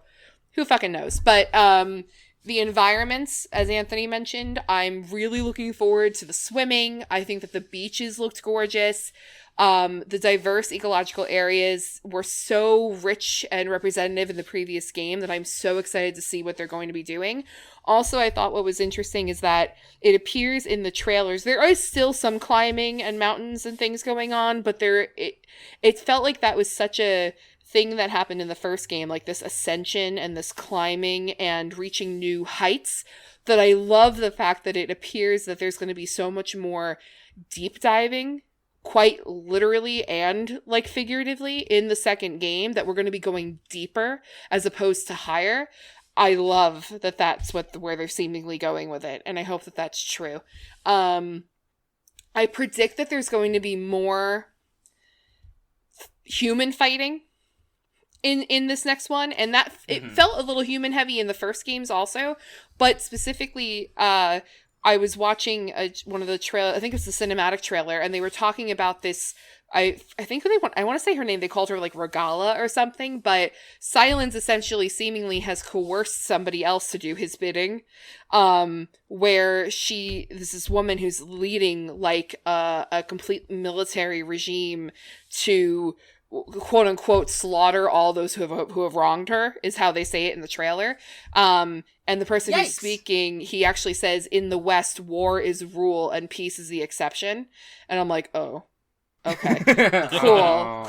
B: who fucking knows? But the environments, as Anthony mentioned, I'm really looking forward to the swimming. I think that the beaches looked gorgeous. The diverse ecological areas were so rich and representative in the previous game that I'm so excited to see what they're going to be doing. Also, I thought what was interesting is that it appears in the trailers, there is still some climbing and mountains and things going on, but it felt like that was such a thing that happened in the first game, like this ascension and this climbing and reaching new heights, that I love the fact that it appears that there's going to be so much more deep diving, quite literally and like figuratively, in the second game, that we're going to be going deeper as opposed to higher. I love that that's where they're seemingly going with it, and I hope that that's true. I predict that there's going to be more human fighting in this next one, and that it felt a little human heavy in the first games also, but specifically I was watching one of the trailer, I think it's the cinematic trailer, and they were talking about this. I think I want to say her name. They called her like Regala or something, but Silence essentially seemingly has coerced somebody else to do his bidding. Where this woman who's leading like a complete military regime to quote unquote slaughter all those who have wronged her, is how they say it in the trailer. And the person who's speaking, he actually says, in the West, war is rule and peace is the exception. And I'm like, oh, okay, cool.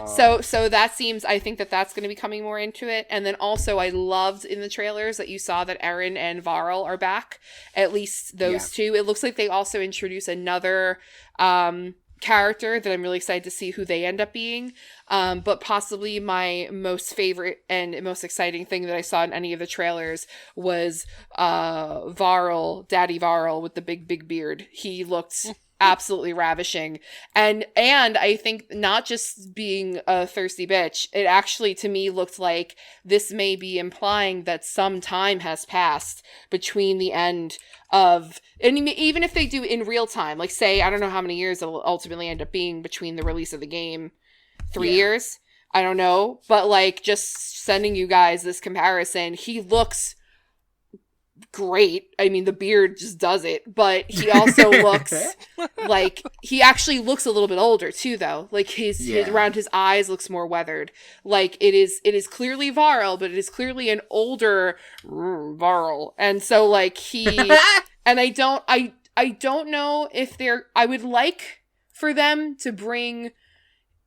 B: So that seems, I think that's going to be coming more into it. And then also I loved in the trailers that you saw that Eren and Varl are back, at least those two. It looks like they also introduce another character that I'm really excited to see who they end up being. But possibly my most favorite and most exciting thing that I saw in any of the trailers was Varl, Daddy Varl with the big beard. He looked absolutely ravishing. And I think not just being a thirsty bitch, it actually to me looked like this may be implying that some time has passed between the end of, and even if they do in real time, like say, I don't know how many years it'll ultimately end up being between the release of the game, 3 years, I don't know, but like just sending you guys this comparison, he looks great. I mean, the beard just does it, but he also looks like, he actually looks a little bit older too, though. Like his around his eyes looks more weathered. Like it is clearly Varl, but it is clearly an older Varl. And so like he, and I don't know if I would like for them to bring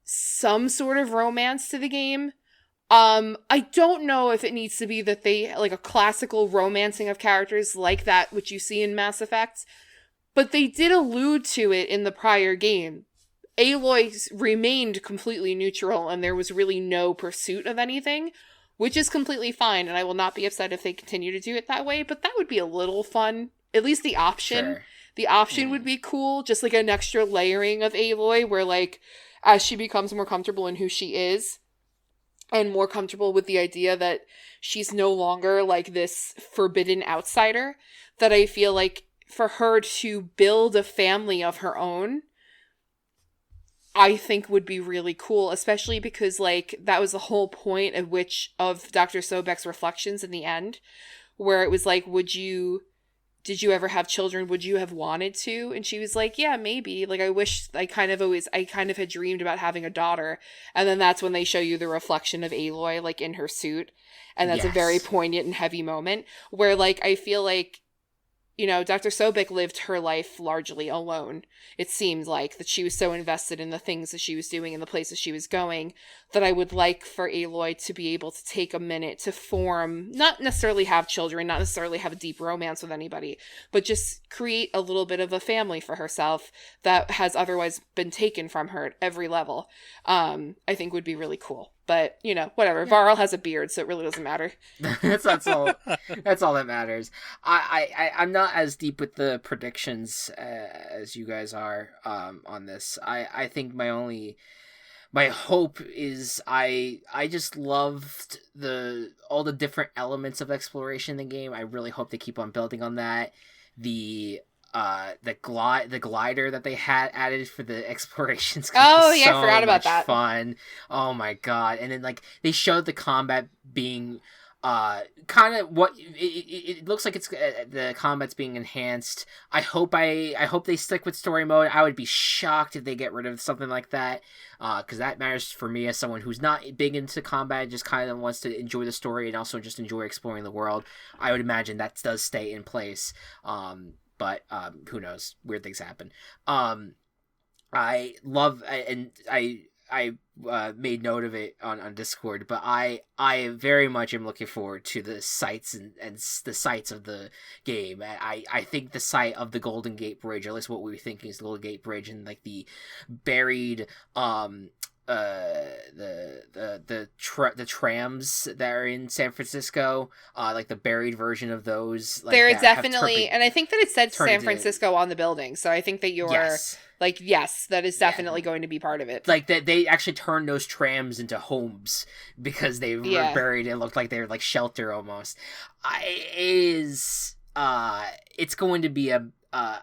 B: some sort of romance to the game. I don't know if it needs to be that they, like a classical romancing of characters like that, which you see in Mass Effect, but they did allude to it in the prior game. Aloy remained completely neutral, and there was really no pursuit of anything, which is completely fine, and I will not be upset if they continue to do it that way, but that would be a little fun at least the option.
A: Sure.
B: The option would be cool, just like an extra layering of Aloy, where like as she becomes more comfortable in who she is, and more comfortable with the idea that she's no longer like this forbidden outsider, that I feel like for her to build a family of her own, I think would be really cool, especially because like that was the whole point of Dr. Sobek's reflections in the end, where it was like, did you ever have children? Would you have wanted to? And she was like, yeah, maybe. Like, I kind of had dreamed about having a daughter. And then that's when they show you the reflection of Aloy, like, in her suit. And that's a very poignant and heavy moment where, like, I feel like, you know, Dr. Sobek lived her life largely alone. It seemed like that she was so invested in the things that she was doing and the places she was going that I would like for Aloy to be able to take a minute to form, not necessarily have children, not necessarily have a deep romance with anybody, but just create a little bit of a family for herself that has otherwise been taken from her at every level. I think would be really cool. But, you know, whatever. Yeah. Varl has a beard, so it really doesn't matter.
A: that's all. That's all that matters. I'm not as deep with the predictions as you guys are on this. I think my hope is I just loved all the different elements of exploration in the game. I really hope they keep on building on that. The glider that they had added for the explorations.
B: Oh yeah, I forgot about that.
A: Fun. Oh my god! And then like they showed the combat being kind of what it looks like. It's the combat's being enhanced. I hope they stick with story mode. I would be shocked if they get rid of something like that, because that matters for me as someone who's not big into combat, just kind of wants to enjoy the story and also just enjoy exploring the world. I would imagine that does stay in place. But who knows? Weird things happen. I love, and I made note of it on Discord, but I very much am looking forward to the sights and the sights of the game. I think the site of the Golden Gate Bridge, or at least what we were thinking is the Golden Gate Bridge, and like the buried the trams that are in San Francisco, like the buried version of those, like,
B: there is definitely, and I think that it said San Francisco on the building, so I think that you're yes, that is definitely going to be part of it.
A: Like that they actually turned those trams into homes because they were buried and looked like they were like shelter almost. It's going to be a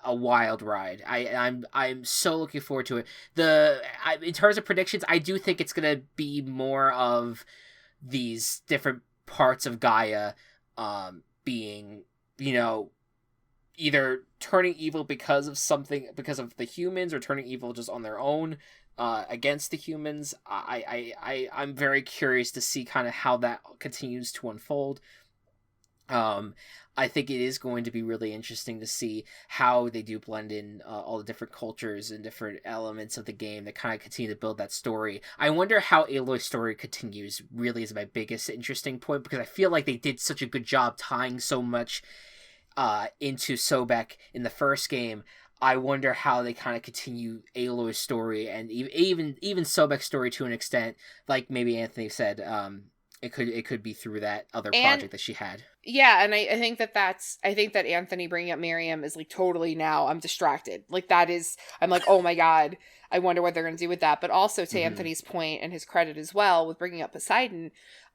A: wild ride. I'm so looking forward to it. In terms of predictions, I do think it's gonna be more of these different parts of Gaia being, you know, either turning evil because of the humans, or turning evil just on their own against the humans. I'm very curious to see kind of how that continues to unfold. I think it is going to be really interesting to see how they do blend in all the different cultures and different elements of the game that kind of continue to build that story. I wonder how Aloy's story continues, really is my biggest interesting point, because I feel like they did such a good job tying so much into Sobek in the first game. I wonder how they kind of continue Aloy's story, and even Sobek's story to an extent, like maybe Anthony said, it could be through that other project that she had.
B: Yeah, and I think that Anthony bringing up Miriam is like totally, now I'm distracted. Like I'm like, oh my god, I wonder what they're going to do with that. But also to Anthony's point and his credit as well with bringing up Poseidon,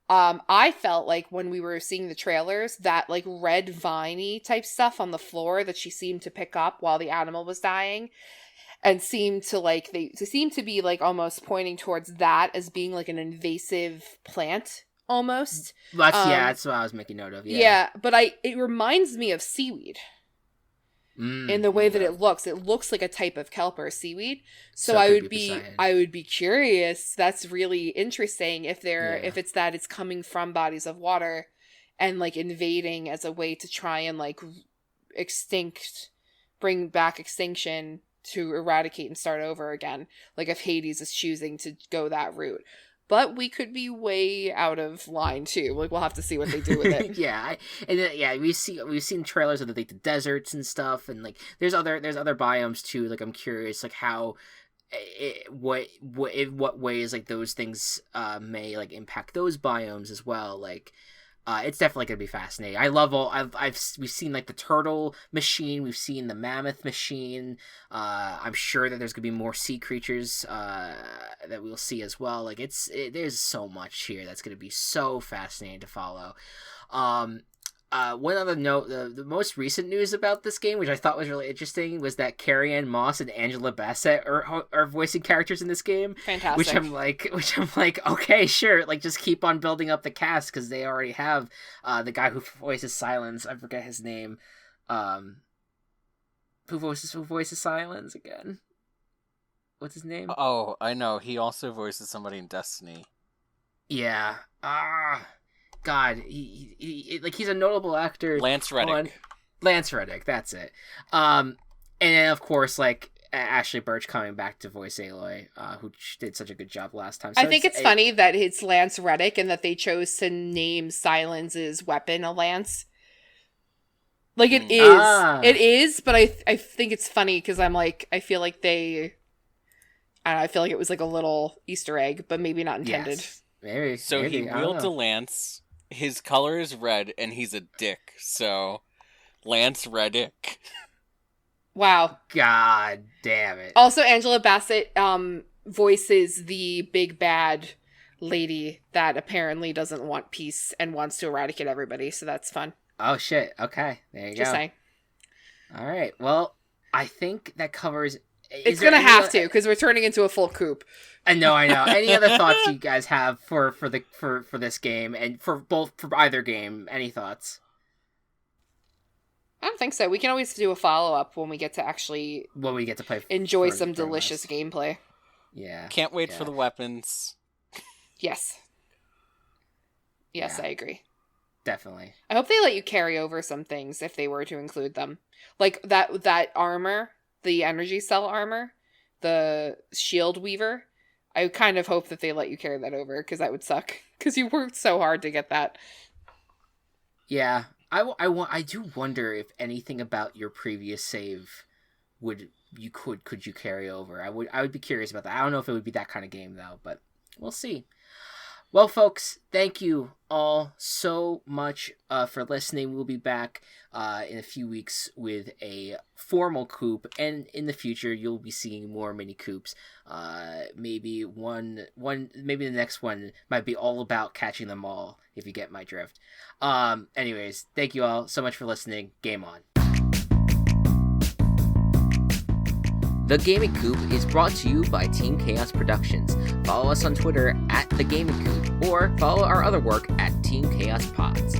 B: I felt like when we were seeing the trailers, that like red viney type stuff on the floor that she seemed to pick up while the animal was dying, and seemed to be like almost pointing towards that as being like an invasive plant almost.
A: That's what I was making note of.
B: Yeah, but it reminds me of seaweed. In the way that it looks like a type of kelp or seaweed. So I would be curious. That's really interesting if it's coming from bodies of water and like invading as a way to try and like bring back extinction to eradicate and start over again. Like if Hades is choosing to go that route. But we could be way out of line too. Like we'll have to see what they do with it.
A: We've seen trailers of the deserts and stuff, and like there's other biomes too. Like I'm curious, like how, what ways like those things may like impact those biomes as well. Like It's definitely gonna be fascinating. I love we've seen like the turtle machine, we've seen the mammoth machine. I'm sure that there's gonna be more sea creatures that we'll see as well. Like there's so much here that's gonna be so fascinating to follow. One other note, the most recent news about this game, which I thought was really interesting, was that Carrie-Anne Moss and Angela Bassett are voicing characters in this game.
B: Fantastic.
A: Which I'm like, okay, sure, like just keep on building up the cast because they already have the guy who voices Silence. I forget his name. Who voices Silence again? What's his name?
C: Oh, I know. He also voices somebody in Destiny.
A: Yeah. God, he like he's a notable actor.
C: Lance Reddick.
A: Lance Reddick, that's it. And then of course like Ashley Birch coming back to voice Aloy, who did such a good job last time. So
B: I think it's funny that it's Lance Reddick and that they chose to name Silence's weapon a lance. Like it is, but I think it's funny because I'm like I feel like I feel like it was like a little Easter egg, but maybe not intended.
A: Yes. Maybe.
C: So he wields a lance. His color is red, and he's a dick. So, Lance Reddick.
B: Wow.
A: God damn it.
B: Also, Angela Bassett voices the big bad lady that apparently doesn't want peace and wants to eradicate everybody. So that's fun.
A: Oh shit. Okay. There you
B: Just
A: go.
B: saying.
A: All right. Well, I think that covers.
B: It's gonna have to because we're turning into a full coop.
A: I know. Any other thoughts you guys have for this game and for either game? Any thoughts?
B: I don't think so. We can always do a follow up when we get to actually
A: play,
B: enjoy some delicious gameplay.
A: Yeah.
C: Can't wait for the weapons.
B: Yes. Yes,
A: Yeah.
B: I agree.
A: Definitely.
B: I hope they let you carry over some things if they were to include them, like that armor, the energy cell armor, the shield weaver. I kind of hope that they let you carry that over because that would suck because you worked so hard to get that.
A: Yeah, I do wonder if anything about your previous save could you carry over. I would be curious about that. I don't know if it would be that kind of game though, but we'll see. Well, folks, thank you all so much for listening. We'll be back in a few weeks with a formal coop, and in the future, you'll be seeing more mini coops. Maybe maybe the next one might be all about catching them all, if you get my drift. Anyways, thank you all so much for listening. Game on. The Gaming Coop is brought to you by Team Chaos Productions. Follow us on Twitter at The Gaming Coop, or follow our other work at Team Chaos Pods.